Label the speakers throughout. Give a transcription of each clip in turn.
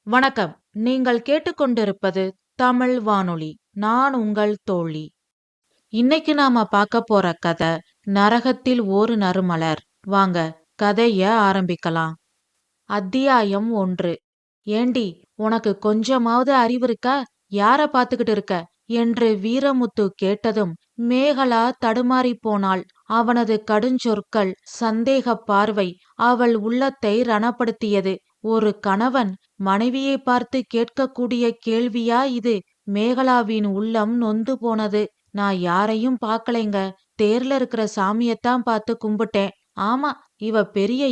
Speaker 1: வணக்கம். நீங்கள் கேட்டுக்கொண்டிருப்பது தமிழ் வானொலி. நான் உங்கள் தோழி. இன்னைக்கு நாம பார்க்க போற கதை நரகத்தில் ஒரு நறுமலர். வாங்க கதைய ஆரம்பிக்கலாம். அத்தியாயம் 1. ஏண்டி, உனக்கு கொஞ்சமாவது அறிவு இருக்கா? யார பாத்துக்கிட்டு இருக்க என்று வீரமுத்து கேட்டதும் மேகலா தடுமாறி போனாள். அவனது கடுஞ்சொற்கள், சந்தேக பார்வை அவள் உள்ளத்தை ரணப்படுத்தியது. ஒரு கணவன் மனைவியை பார்த்து கேட்கக்கூடிய கேள்வியா இது? மேகலாவின் உள்ளம் நொந்து போனது. நான் யாரையும் பாக்கலைங்க, தேர்ல இருக்கிற சாமியத்தான் பார்த்து கும்பிட்டேன். ஆமா, இவ பெரிய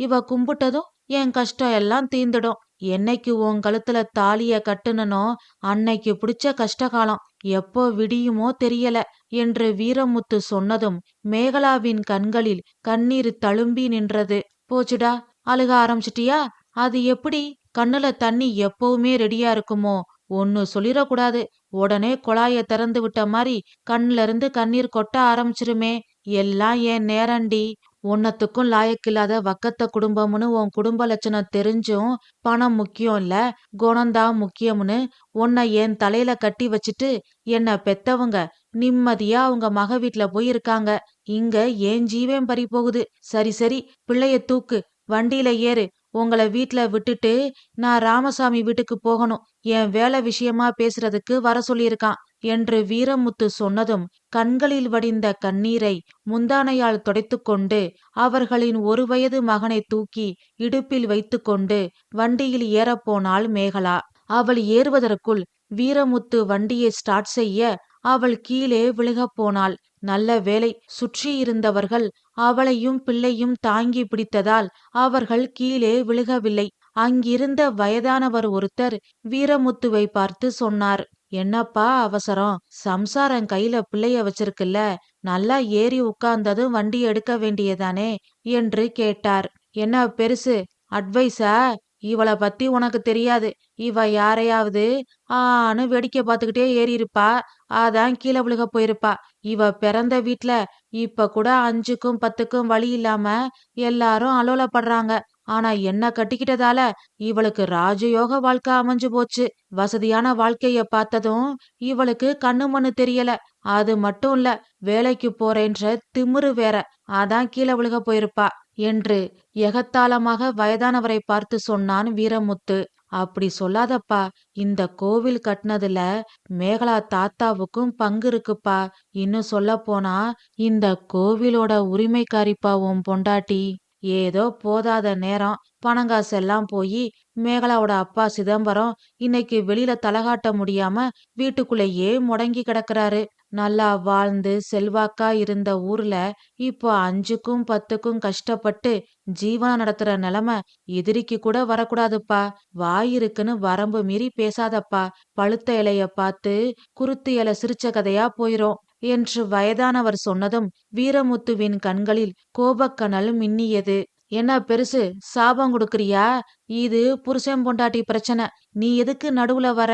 Speaker 1: இவ கும்பிட்டதும் என் கஷ்டம் எல்லாம் தீந்துடும். என்னைக்கு உன் கழுத்துல தாலிய கட்டுனனோ அன்னைக்கு பிடிச்ச கஷ்டகாலம் எப்போ விடியுமோ தெரியல என்று வீரமுத்து சொன்னதும் மேகலாவின் கண்களில் கண்ணீர் தழும்பி நின்றது. போச்சுடா, அழுக ஆரம்பிச்சிட்டியா? அது எப்படி? கண்ணுல தண்ணி எப்பவுமே ரெடியா இருக்குமோ? ஒன்னு சொல்லிடக்கூடாது, உடனே குழாய திறந்து விட்ட மாதிரி கண்ணுல இருந்து கண்ணீர் கொட்ட ஆரம்பிச்சிருமே. எல்லாம் என் நேரண்டி. ஒன்னத்துக்கும் லாயக்கில்லாத வக்கத்த குடும்பம்னு உன் குடும்ப லட்சணம் தெரிஞ்சும் பணம் முக்கியம் இல்ல, குணம்தான் முக்கியம்னு உன்னை என் தலையில கட்டி வச்சுட்டு என்ன பெத்தவங்க நிம்மதியா அவங்க மக வீட்டுல போய் இருக்காங்க. இங்க ஏன் ஜீவன் பறி போகுது. சரி சரி, பிள்ளைய தூக்கு, வண்டியில ஏறு. உங்கள வீட்ல விட்டுட்டு நான் ராமசாமி வீட்டுக்கு போகணும். என் வேலை விஷயமா பேசுறதுக்கு வர சொல்லியிருக்கான் என்று வீரமுத்து சொன்னதும் கண்களில் வடிந்த கண்ணீரை முந்தானையால் துடைத்து கொண்டு அவர்களின் 1 வயது மகனை தூக்கி இடுப்பில் வைத்து கொண்டு வண்டியில் ஏறப்போனாள் மேகலா. அவள் ஏறுவதற்குள் வீரமுத்து வண்டியை ஸ்டார்ட் செய்ய அவள் கீழே விழுகப் போனாள். நல்ல வேளை, சுற்றியிருந்தவர்கள் அவளையும் பிள்ளையும் தாங்கி பிடித்ததால் அவர்கள் கீழே விழுகவில்லை. அங்கிருந்த வயதானவர் ஒருத்தர் வீரமுத்துவை பார்த்து சொன்னார். என்னப்பா அவசரம்? சம்சாரம் கையில பிள்ளைய வச்சிருக்குல்ல, நல்லா ஏறி உட்கார்ந்ததும் வண்டி எடுக்க வேண்டியதானே என்று கேட்டார். என்ன பெருசு அட்வைஸா? இவள பத்தி உனக்கு தெரியாது. இவ யாரையாவது ஆன்னு வேடிக்கை பார்த்துக்கிட்டே ஏறி இருப்பா. அதான் கீழே விழுக போயிருப்பா. இவ பிறந்த வீட்ல இப்ப கூட 5க்கும் 10க்கும் வழி இல்லாம எல்லாரும் அலோலப்படுறாங்க. ஆனா என்ன கட்டிக்கிட்டதால இவளுக்கு ராஜயோக வாழ்க்கை அமைஞ்சு போச்சு. வசதியான வாழ்க்கைய பார்த்ததும் இவளுக்கு கண்ணு மண்ணு தெரியல. அது மட்டும் இல்ல, வேலைக்கு போறேன்ற திமிரு வேற. அதான் கீழே விழுக போயிருப்பா என்று எகத்தாளமாக வயதானவரை பார்த்து சொன்னான் வீரமுத்து. அப்படி சொல்லாதப்பா. இந்த கோவில் கட்டினதுல மேகலா தாத்தாவுக்கும் பங்கு இருக்குப்பா. இன்னும் சொல்ல போனா இந்த கோவிலோட உரிமைக்காரிப்பா உன் பொண்டாட்டி. ஏதோ போதாத நேரம் பணங்காசெல்லாம் போய் மேகலாவோட அப்பா சிதம்பரம் இன்னைக்கு வெளியில தலகாட்ட முடியாம வீட்டுக்குள்ளேயே முடங்கி கிடக்குறாரு. நல்லா வாழ்ந்து செல்வாக்கா இருந்த ஊர்ல இப்போ 5க்கும் 10க்கும் கஷ்டப்பட்டு ஜீவனம் நடத்துற நிலைமை எதிரிக்கு கூட வரக்கூடாதுப்பா. வாயிருக்குன்னு வரம்பு மீறி பேசாதப்பா. பழுத்த இலைய பார்த்து குருத்து இலை சிரிச்ச கதையா போயிரும் என்று வயதானவர் சொன்னதும் வீரமுத்துவின் கண்களில் கோபக்கனல் மின்னியது. என்ன பெருசு, சாபம் கொடுக்கறியா? இது புருஷன் பொண்டாட்டி பிரச்சனை. நீ எதுக்கு நடுவுல வர?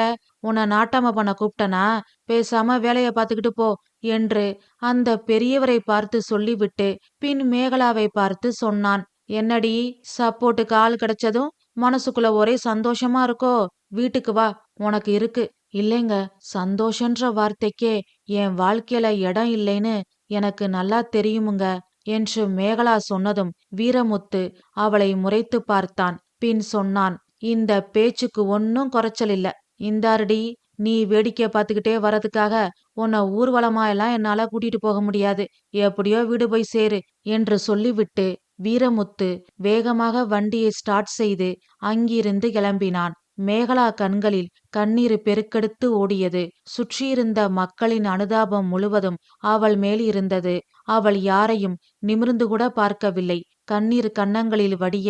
Speaker 1: உன்னை நாட்டாம பண்ண கூப்பிட்டனா? பேசாம வேலைய பார்த்துக்கிட்டு போ என்று அந்த பெரியவரை பார்த்து சொல்லிவிட்டு பின் மேகலாவை பார்த்து சொன்னான். என்னடி, சப்போர்ட்டுக்கு ஆள் கிடைச்சதும் மனசுக்குள்ள ஒரே சந்தோஷமா இருக்கோ? வீட்டுக்கு வா, உனக்கு இருக்கு. இல்லைங்க, சந்தோஷன்ற வார்த்தைக்கே என் வாழ்க்கையில இடம் இல்லைன்னு எனக்கு நல்லா தெரியுமுங்க என்று மேகலா சொன்னதும் வீரமுத்து அவளை முறைத்து பார்த்தான். பின் சொன்னான். இந்த பேச்சுக்கு ஒன்னும் குறைச்சல் இல்ல. இந்தாருடி, நீ வேடிக்கை பார்த்துக்கிட்டே வரதுக்காக உன்னை ஊர்வலமா எல்லாம் என்னால கூட்டிட்டு போக முடியாது. எப்படியோ வீடு போய் சேரு என்று சொல்லிவிட்டு வீரமுத்து வேகமாக வண்டியை ஸ்டார்ட் செய்து அங்கிருந்து கிளம்பினான். மேகலா கண்களில் கண்ணீர் பெருக்கெடுத்து ஓடியது. சுற்றியிருந்த மக்களின் அனுதாபம் முழுவதும் அவள் மேல் இருந்தது. அவள் யாரையும் நிமிர்ந்து கூட பார்க்கவில்லை. கண்ணீர் கன்னங்களில் வடிய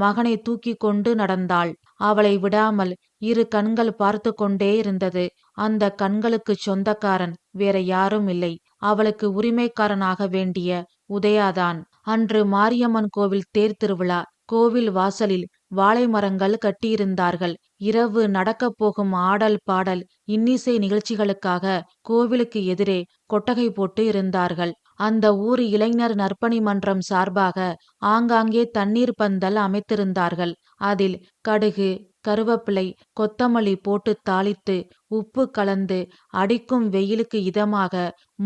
Speaker 1: மகனை தூக்கி கொண்டு நடந்தாள். அவளை விடாமல் 2 கண்கள் பார்த்து கொண்டே இருந்தது. அந்த கண்களுக்கு சொந்தக்காரன் வேற யாரும் இல்லை. அவளுக்கு உரிமைக்காரனாக வேண்டிய உதயாதான். அன்று மாரியம்மன் கோவில் தேர் திருவிழா. கோவில் வாசலில் வாழை மரங்கள் கட்டியிருந்தார்கள். இரவு நடக்கப் போகும் ஆடல் பாடல் இன்னிசை நிகழ்ச்சிகளுக்காக கோவிலுக்கு எதிரே கொட்டகை போட்டு இருந்தார்கள். அந்த ஊர் இளைஞர் நற்பணி மன்றம் சார்பாக ஆங்காங்கே தண்ணீர் பந்தல் அமைத்திருந்தார்கள். அதில் கடுகு, கருவேப்பிலை, கொத்தமல்லி போட்டு தாளித்து உப்பு கலந்து அடிக்கும் வெயிலுக்கு இதமாக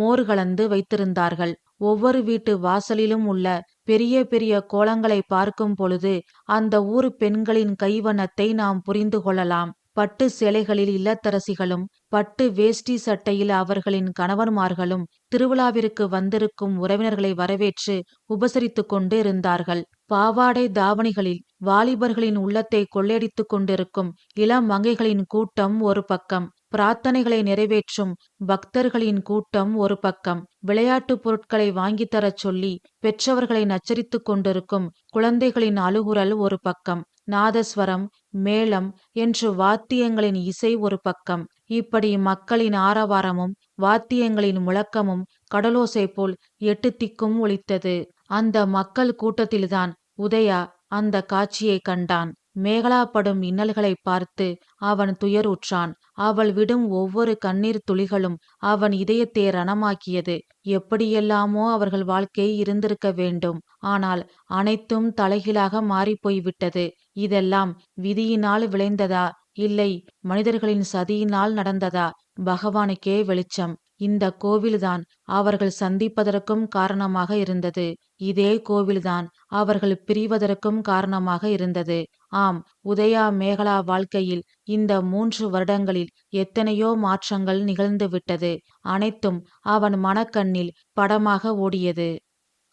Speaker 1: மோர் கலந்து வைத்திருந்தார்கள். ஒவ்வொரு வீட்டு வாசலிலும் உள்ள பெரிய பெரிய கோலங்களை பார்க்கும் பொழுது அந்த ஊர் பெண்களின் கைவண்ணத்தை நாம் புரிந்து கொள்ளலாம். பட்டு சேலைகளில் இல்லத்தரசிகளும் பட்டு வேஷ்டி சட்டையில் அவர்களின் கணவன்மார்களும் திருவிழாவிற்கு வந்திருக்கும் உறவினர்களை வரவேற்று உபசரித்து கொண்டு இருந்தார்கள். பாவாடை தாவணிகளில் வாலிபர்களின் உள்ளத்தை கொள்ளையடித்துக் கொண்டிருக்கும் இளம் மங்கைகளின் கூட்டம் ஒரு பக்கம், பிரார்த்தனைகளை நிறைவேற்றும் பக்தர்களின் கூட்டம் ஒரு பக்கம், விளையாட்டுப் பொருட்களை வாங்கித்தரச் சொல்லி பெற்றவர்களை நச்சரித்துக் கொண்டிருக்கும் குழந்தைகளின் அழுகுரல் ஒரு பக்கம், நாதஸ்வரம், மேளம் என்று வாத்தியங்களின் இசை ஒரு பக்கம். இப்படி மக்களின் ஆரவாரமும் வாத்தியங்களின் முழக்கமும் கடலோசை போல் 8 திக்கும் ஒலித்தது. அந்த மக்கள் கூட்டத்தில்தான் உதயா அந்த காட்சியை கண்டான். மேகலா படும் இன்னல்களை பார்த்து அவன் துயருற்றான். அவள் விடும் ஒவ்வொரு கண்ணீர் துளிகளும் அவன் இதயத்தை ரணமாக்கியது. எப்படியெல்லாமோ அவர்கள் வாழ்க்கை இருந்திருக்க வேண்டும். ஆனால் அனைத்தும் தலைகீழாக மாறிப்போய்விட்டது. இதெல்லாம் விதியினால் விளைந்ததா, இல்லை மனிதர்களின் சதியினால் நடந்ததா? பகவானுக்கே வெளிச்சம். இந்த கோவில்தான் அவர்கள் சந்திப்பதற்கும் காரணமாக இருந்தது. இதே கோவில்தான் அவர்கள் பிரிவதற்கும் காரணமாக இருந்தது. ஆம், உதயா மேகலா வாழ்க்கையில் இந்த 3 வருடங்களில் எத்தனையோ மாற்றங்கள் நிகழ்ந்துவிட்டது. அனைத்தும் அவன் மனக்கண்ணில் படமாக ஓடியது.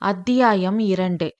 Speaker 1: அத்தியாயம் 2.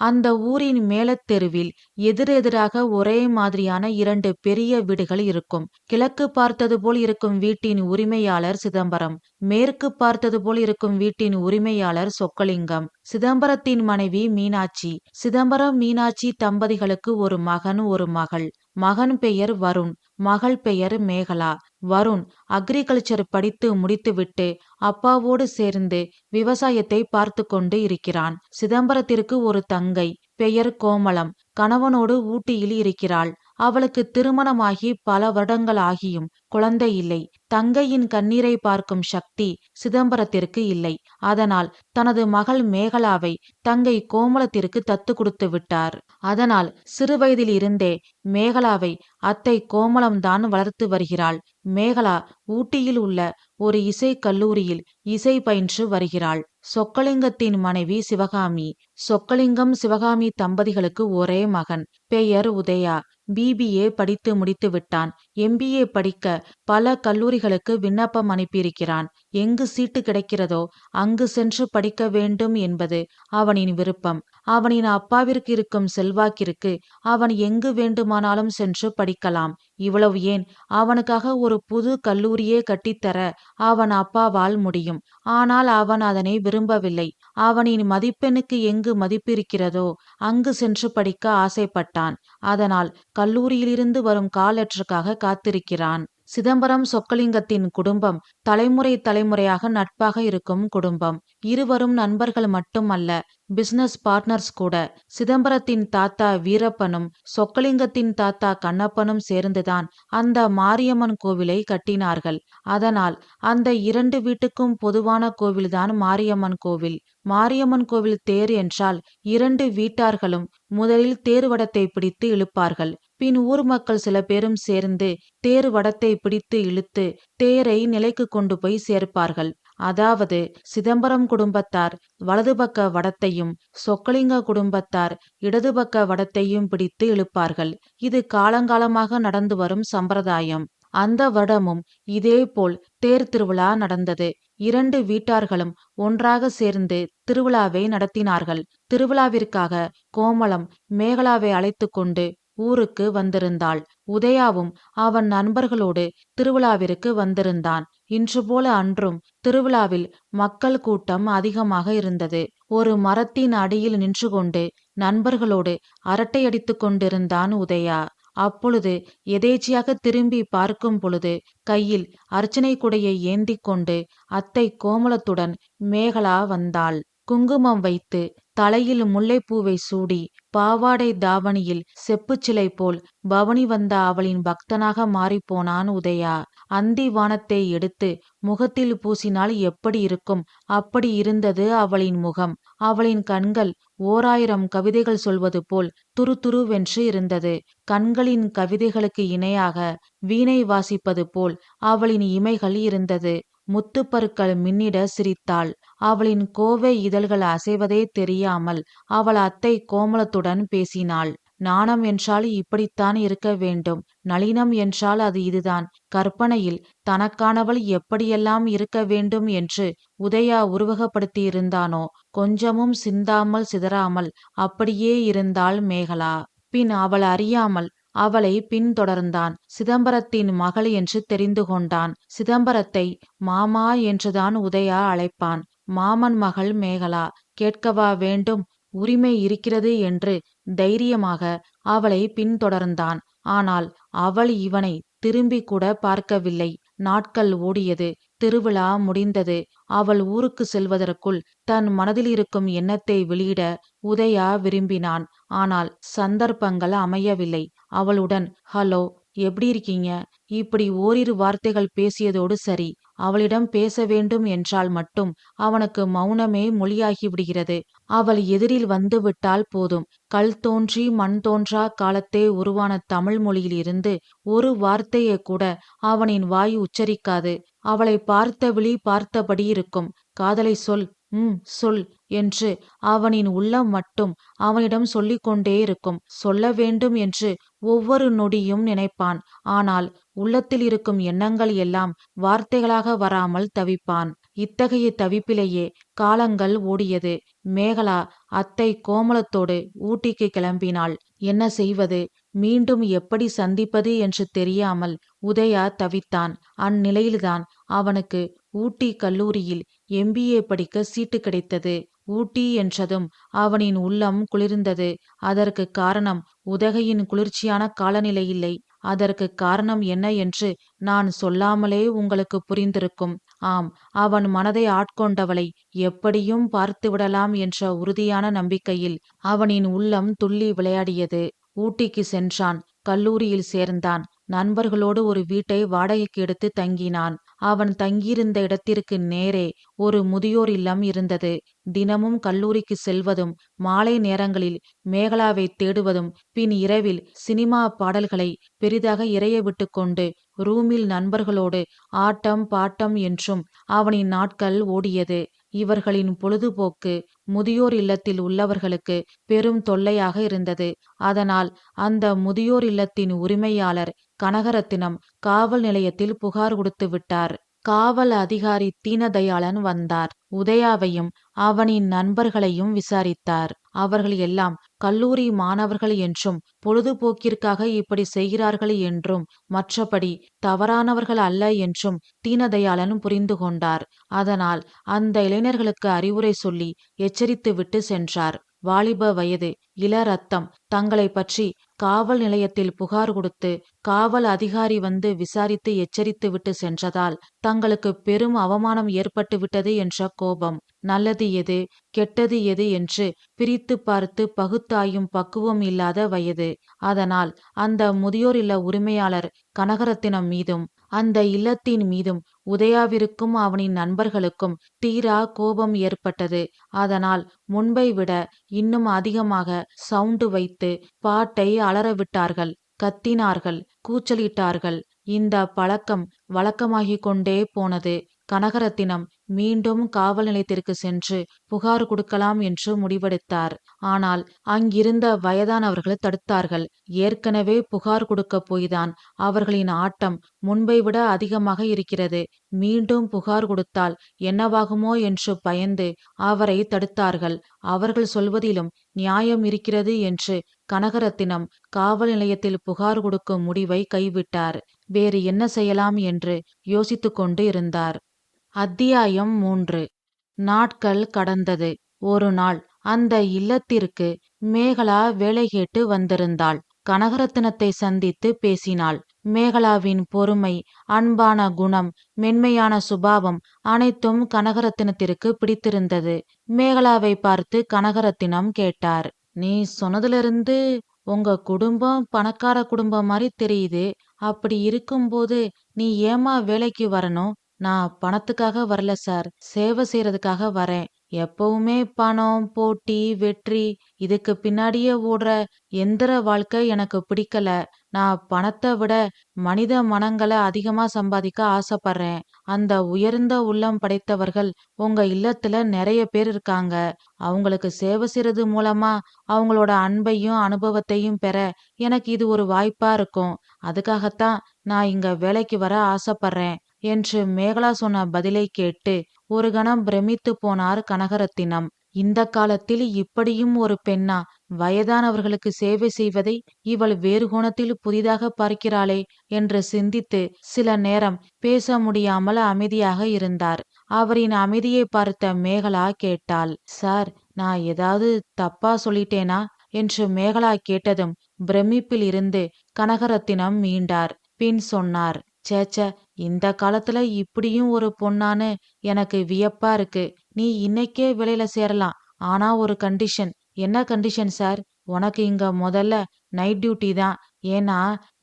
Speaker 1: அந்த ஊரின் மேலத்தெருவில் எதிரெதிராக ஒரே மாதிரியான 2 பெரிய வீடுகள் இருக்கும். கிழக்கு பார்த்தது போல் இருக்கும் வீட்டின் உரிமையாளர் சிதம்பரம், மேற்கு பார்த்தது போல் இருக்கும் வீட்டின் உரிமையாளர் சொக்கலிங்கம். சிதம்பரத்தின் மனைவி மீனாட்சி. சிதம்பரம் மீனாட்சி தம்பதிகளுக்கு ஒரு மகன், ஒரு மகள். மகன் பெயர் வருண், மகள் பெயர் மேகலா. வருண் அக்ரிகல்ச்சர் படித்து முடித்துவிட்டு அப்பாவோடு சேர்ந்து விவசாயத்தை பார்த்து கொண்டு இருக்கிறான். சிதம்பரத்திற்கு ஒரு தங்கை, பெயர் கோமளம், கணவனோடு ஊட்டியில் இருக்கிறாள். அவளுக்கு திருமணமாகி பல வருடங்கள் ஆகியும் குழந்தை இல்லை. தங்கையின் கண்ணீரை பார்க்கும் சக்தி சிதம்பரத்திற்கு இல்லை. அதனால் தனது மகள் மேகலாவை தங்கை கோமளத்திற்கு தத்து கொடுத்து விட்டார். அதனால் சிறுவயதில் இருந்தே மேகலாவை அத்தை கோமளம்தான் வளர்த்து வருகிறாள். மேகலா ஊட்டியில் உள்ள ஒரு இசை கல்லூரியில் இசை பயின்று வருகிறாள். சொக்கலிங்கத்தின் மனைவி சிவகாமி. சொக்கலிங்கம் சிவகாமி தம்பதிகளுக்கு ஒரே மகன், பெயர் உதயா. BBA படித்து முடித்து விட்டான். MBA படிக்க பல கல்லூரிகளுக்கு விண்ணப்பம் அனுப்பியிருக்கிறான். எங்கு சீட்டு கிடைக்கிறதோ அங்கு சென்று படிக்க வேண்டும் என்பது அவனின் விருப்பம். அவனின் அப்பாவிற்கு இருக்கும் செல்வாக்கிற்கு அவன் எங்கு வேண்டுமானாலும் சென்று படிக்கலாம். இவ்வளவு ஏன், அவனுக்காக ஒரு புது கல்லூரியே கட்டித்தர அவன் அப்பாவால் முடியும். ஆனால் அவன் அதனை விரும்பவில்லை. அவனின் மதிப்பெண்ணுக்கு எங்கு மதிப்பு இருக்கிறதோ அங்கு சென்று படிக்க ஆசைப்பட்டான். அதனால் கல்லூரியிலிருந்து வரும் கால் லெட்டருக்காக காத்திருக்கிறான். சிதம்பரம் சொக்கலிங்கத்தின் குடும்பம் தலைமுறை தலைமுறையாக நட்பாக இருக்கும் குடும்பம். இருவரும் நண்பர்கள் மட்டுமல்ல, பிசினஸ் பார்ட்னர்ஸ் கூட. சிதம்பரத்தின் தாத்தா வீரப்பனும் சொக்கலிங்கத்தின் தாத்தா கண்ணப்பனும் சேர்ந்துதான் அந்த மாரியம்மன் கோவிலை கட்டினார்கள். அதனால் அந்த 2 வீட்டுக்கும் பொதுவான கோவில்தான் மாரியம்மன் கோவில். மாரியம்மன் கோவில் தேர் என்றால் 2 வீட்டார்களும் முதலில் தேர்வடத்தை பிடித்து இழுப்பார்கள். பின் ஊர் மக்கள் சில பேரும் சேர்ந்து தேர் வடத்தை பிடித்து இழுத்து தேரை நிலைக்கு கொண்டு போய் சேர்ப்பார்கள். அதாவது சிதம்பரம் குடும்பத்தார் வலது பக்க வடத்தையும் சொக்கலிங்க குடும்பத்தார் இடது பக்க வடத்தையும் பிடித்து இழுப்பார்கள். இது காலங்காலமாக நடந்து வரும் சம்பிரதாயம். அந்த வருடமும் இதேபோல் தேர் திருவிழா நடந்தது. 2 வீட்டார்களும் ஒன்றாக சேர்ந்து திருவிழாவை நடத்தினார்கள். திருவிழாவிற்காக கோமளம் மேகலாவை அழைத்து கொண்டு ஊருக்கு வந்திருந்தாள். உதயாவும் அவன் நண்பர்களோடு திருவிழாவிற்கு வந்திருந்தான். இன்று போல அன்றும் திருவிழாவில் மக்கள் கூட்டம் அதிகமாக இருந்தது. ஒரு மரத்தின் அடியில் நின்று கொண்டு நண்பர்களோடு அரட்டையடித்து கொண்டிருந்தான் உதயா. அப்பொழுது எதேச்சியாக திரும்பி பார்க்கும் பொழுது கையில் அர்ச்சனை குடையை ஏந்தி கொண்டு அத்தை கோமளத்துடன் மேகலா வந்தாள். குங்குமம் வைத்து தலையில் முல்லைப்பூவை சூடி பாவாடை தாவணியில் செப்புச்சிலை போல் பவனி வந்த அவளின் பக்தனாக மாறிப்போனான் உதயா. அந்தி வானத்தை எடுத்து முகத்தில் பூசினால் எப்படி இருக்கும், அப்படி இருந்தது அவளின் முகம். அவளின் கண்கள் 1000 கவிதைகள் சொல்வது போல் துருதுருவென்று இருந்தது. கண்களின் கவிதைகளுக்கு இணையாக வீணை வாசிப்பது போல் அவளின் இமைகள் இருந்தது. முத்துப்பற்கள் மின்னிட சிரித்தாள். அவளின் கோவை இதழ்கள் அசைவதே தெரியாமல் அவள் அத்தை கோமலத்துடன் பேசினாள். நாணம் என்றால் இப்படித்தான் இருக்க வேண்டும். நளினம் என்றால் அது இதுதான். கற்பனையில் தனக்கானவள் எப்படியெல்லாம் இருக்க வேண்டும் என்று உதயா உருவகப்படுத்தியிருந்தானோ, கொஞ்சமும் சிந்தாமல் சிதறாமல் அப்படியே இருந்தாள் மேகலா. பின் அவள் அறியாமல் அவளை பின்தொடர்ந்தான். சிதம்பரத்தின் மகள் என்று தெரிந்து கொண்டான். சிதம்பரத்தை மாமா என்றுதான் உதயா அழைப்பான். மாமன் மகள் மேகலா. கேட்கவா வேண்டும்? உரிமை இருக்கிறது என்று தைரியமாக அவளை பின்தொடர்ந்தான். ஆனால் அவள் இவனை திரும்பி கூட பார்க்கவில்லை. நாட்கள் ஓடியது. திருவிழா முடிந்தது. அவள் ஊருக்கு செல்வதற்குள் தன் மனதில் இருக்கும் எண்ணத்தை வெளியிட உதயா விரும்பினான். ஆனால் சந்தர்ப்பங்கள் அமையவில்லை. அவளுடன் ஹலோ, எப்படி இருக்கீங்க, இப்படி ஓரிரு வார்த்தைகள் பேசியதோடு சரி. அவளிடம் பேச வேண்டும் என்றால் மட்டும் அவனுக்கு மௌனமே மொழியாகி விடுகிறது. அவள் எதிரில் வந்து விட்டால் போதும். கல் தோன்றி மண் தோன்றா காலத்தே உருவான தமிழ் மொழியில் இருந்து ஒரு வார்த்தையை கூட அவனின் வாய் உச்சரிக்காது. அவளை பார்த்த விழி பார்த்தபடி இருக்கும். காதலை சொல், சொல் என்று அவனின் உள்ளம் மட்டும் அவனிடம் சொல்லிக்கொண்டே இருக்கும். சொல்ல வேண்டும் என்று ஒவ்வொரு நொடியும் நினைப்பான். ஆனால் உள்ளத்தில் இருக்கும் எண்ணங்கள் எல்லாம் வார்த்தைகளாக வராமல் தவிப்பான். இத்தகைய தவிப்பிலேயே காலங்கள் ஓடியது. மேகலா அத்தை கோமலத்தோடு ஊட்டிக்கு கிளம்பினாள். என்ன செய்வது, மீண்டும் எப்படி சந்திப்பது என்று தெரியாமல் உதயா தவித்தான். அந்நிலையில்தான் அவனுக்கு ஊட்டி கல்லூரியில் MBA படிக்க சீட்டு கிடைத்தது. ஊட்டி என்றதும் அவனின் உள்ளம் குளிர்ந்தது. அதற்கு காரணம் உதகையின் குளிர்ச்சியான காலநிலை இல்லை. அதற்கு காரணம் என்ன என்று நான் சொல்லாமலே உங்களுக்கு புரிந்திருக்கும். ஆம், அவன் மனதை ஆட்கொண்டவளை எப்படியும் பார்த்துவிடலாம் என்ற உறுதியான நம்பிக்கையில் அவனின் உள்ளம் துள்ளி விளையாடியது. ஊட்டிக்கு சென்றான். கல்லூரியில் சேர்ந்தான். நண்பர்களோடு ஒரு வீட்டை வாடகைக்கு எடுத்து தங்கினான். அவன் தங்கியிருந்த இடத்திற்கு நேரே ஒரு முதியோர் இல்லம் இருந்தது. தினமும் கல்லூரிக்கு செல்வதும், மாலை நேரங்களில் மேகலாவை தேடுவதும், பின் இரவில் சினிமா பாடல்களை பெரிதாக இறைய விட்டு கொண்டு ரூமில் நண்பர்களோடு ஆட்டம் பாட்டம் என்றும் அவனின் நாட்கள் ஓடியது. இவர்களின் பொழுதுபோக்கு முதியோர் இல்லத்தில் உள்ளவர்களுக்கு பெரும் தொல்லையாக இருந்தது. அதனால் அந்த முதியோர் இல்லத்தின் உரிமையாளர் கனகரத்தினம் காவல் நிலையத்தில் புகார் கொடுத்து விட்டார். காவல் அதிகாரி தீனதயாளன் வந்தார். உதயாவையும் அவனின் நண்பர்களையும் விசாரித்தார். அவர்கள் எல்லாம் கல்லூரி மாணவர்கள் என்றும் பொழுதுபோக்கிற்காக இப்படி செய்கிறார்கள் என்றும் மற்றபடி தவறானவர்கள் அல்ல என்றும் தீனதயாளன் புரிந்து கொண்டார். அதனால் அந்த இளைஞர்களுக்கு அறிவுரை சொல்லி எச்சரித்துவிட்டு சென்றார். வாலிப வயது, இள ரத்தம், தங்களை பற்றி காவல் நிலையத்தில் புகார் கொடுத்து காவல் அதிகாரி வந்து விசாரித்து எச்சரித்து விட்டு சென்றதால் தங்களுக்கு பெரும் அவமானம் ஏற்பட்டு விட்டது என்ற கோபம். நல்லது எது கெட்டது எது என்று பிரித்து பார்த்து பகுத்தாயும் பக்குவம் இல்லாத வயது. அதனால் அந்த முதியோர் இல்ல உரிமையாளர் கனகரத்தினம் மீதும் அந்த இல்லத்தின் மீதும் உதயாவிற்கும் அவனின் நண்பர்களுக்கும் தீரா கோபம் ஏற்பட்டது. அதனால் முன்பை விட இன்னும் அதிகமாக சவுண்டு வைத்து பாட்டை அலறவிட்டார்கள். கத்தினார்கள், கூச்சலிட்டார்கள். இந்த பழக்கம் வழக்கமாகிக் கொண்டே போனது. கனகரத்தினம் மீண்டும் காவல் நிலையத்திற்கு சென்று புகார் கொடுக்கலாம் என்று முடிவெடுத்தார். ஆனால் அங்கிருந்த வயதானவர்கள் தடுத்தார்கள். ஏற்கனவே புகார் கொடுக்க போய்தான் அவர்களின் ஆட்டம் முன்பை விட அதிகமாக இருக்கிறது. மீண்டும் புகார் கொடுத்தால் என்னவாகுமோ என்று பயந்து அவரை தடுத்தார்கள். அவர்கள் சொல்வதிலும் நியாயம் இருக்கிறது என்று கனகரத்தினம் காவல் நிலையத்தில் புகார் கொடுக்கும் முடிவை கைவிட்டார். வேறு என்ன செய்யலாம் என்று யோசித்து கொண்டு இருந்தார். அத்தியாயம் 3. நாட்கள் கடந்தது. ஒரு நாள் அந்த இல்லத்திற்கு மேகலா வேலை கேட்டு வந்திருந்தாள். கனகரத்தினத்தை சந்தித்து பேசினாள். மேகலாவின் பொறுமை, அன்பான குணம், மென்மையான சுபாவம் அனைத்தும் கனகரத்தினத்திற்கு பிடித்திருந்தது. மேகலாவை பார்த்து கனகரத்தினம் கேட்டார், நீ சொன்னதிலிருந்து உங்க குடும்பம் பணக்கார குடும்பம் மாதிரி தெரியுது. அப்படி இருக்கும்போது நீ ஏமா வேலைக்கு வரணும்? நான் பணத்துக்காக வரல சார், சேவை செய்யறதுக்காக வரேன். எப்பவுமே பணம், போட்டி, வெற்றி இதுக்கு பின்னாடியே ஓடுற எந்திர வாழ்க்கை எனக்கு பிடிக்கல. நான் பணத்தை விட மனித மனங்களை அதிகமா சம்பாதிக்க ஆசைப்படுறேன். அந்த உயர்ந்த உள்ளம் படைத்தவர்கள் உங்க இல்லத்துல நிறைய பேர் இருக்காங்க. அவங்களுக்கு சேவை செய்யறது மூலமா அவங்களோட அன்பையும் அனுபவத்தையும் பெற எனக்கு இது ஒரு வாய்ப்பா இருக்கும். அதுக்காகத்தான் நான் இங்க வேலைக்கு வர ஆசைப்படுறேன் என்று மேகலா சொன்ன பதிலை கேட்டு ஒரு கணம் பிரமித்து போனார் கனகரத்தினம். இந்த காலத்தில் இப்படியும் ஒரு பெண்ணா வயதானவர்களுக்கு சேவை செய்வதை இவள் வேறு கோணத்தில் புதிதாக பார்க்கிறாளே என்று சிந்தித்து சில நேரம் பேச முடியாமல் அமைதியாக இருந்தார். அவரின் அமைதியை பார்த்த மேகலா கேட்டாள், சார், நான் ஏதாவது தப்பா சொல்லிட்டேனா என்று மேகலா கேட்டதும் பிரமிப்பில் இருந்து கனகரத்தினம் மீண்டார். பின் சொன்னார், சேச்ச, இந்த காலத்துல இப்படியும் ஒரு பொண்ணான்னு எனக்கு வியப்பா இருக்கு. நீ இன்னைக்கே வேலையில சேரலாம். ஆனா ஒரு கண்டிஷன். என்ன கண்டிஷன் சார்? உனக்கு இங்க முதல்ல நைட் டியூட்டி தான். ஏன்னா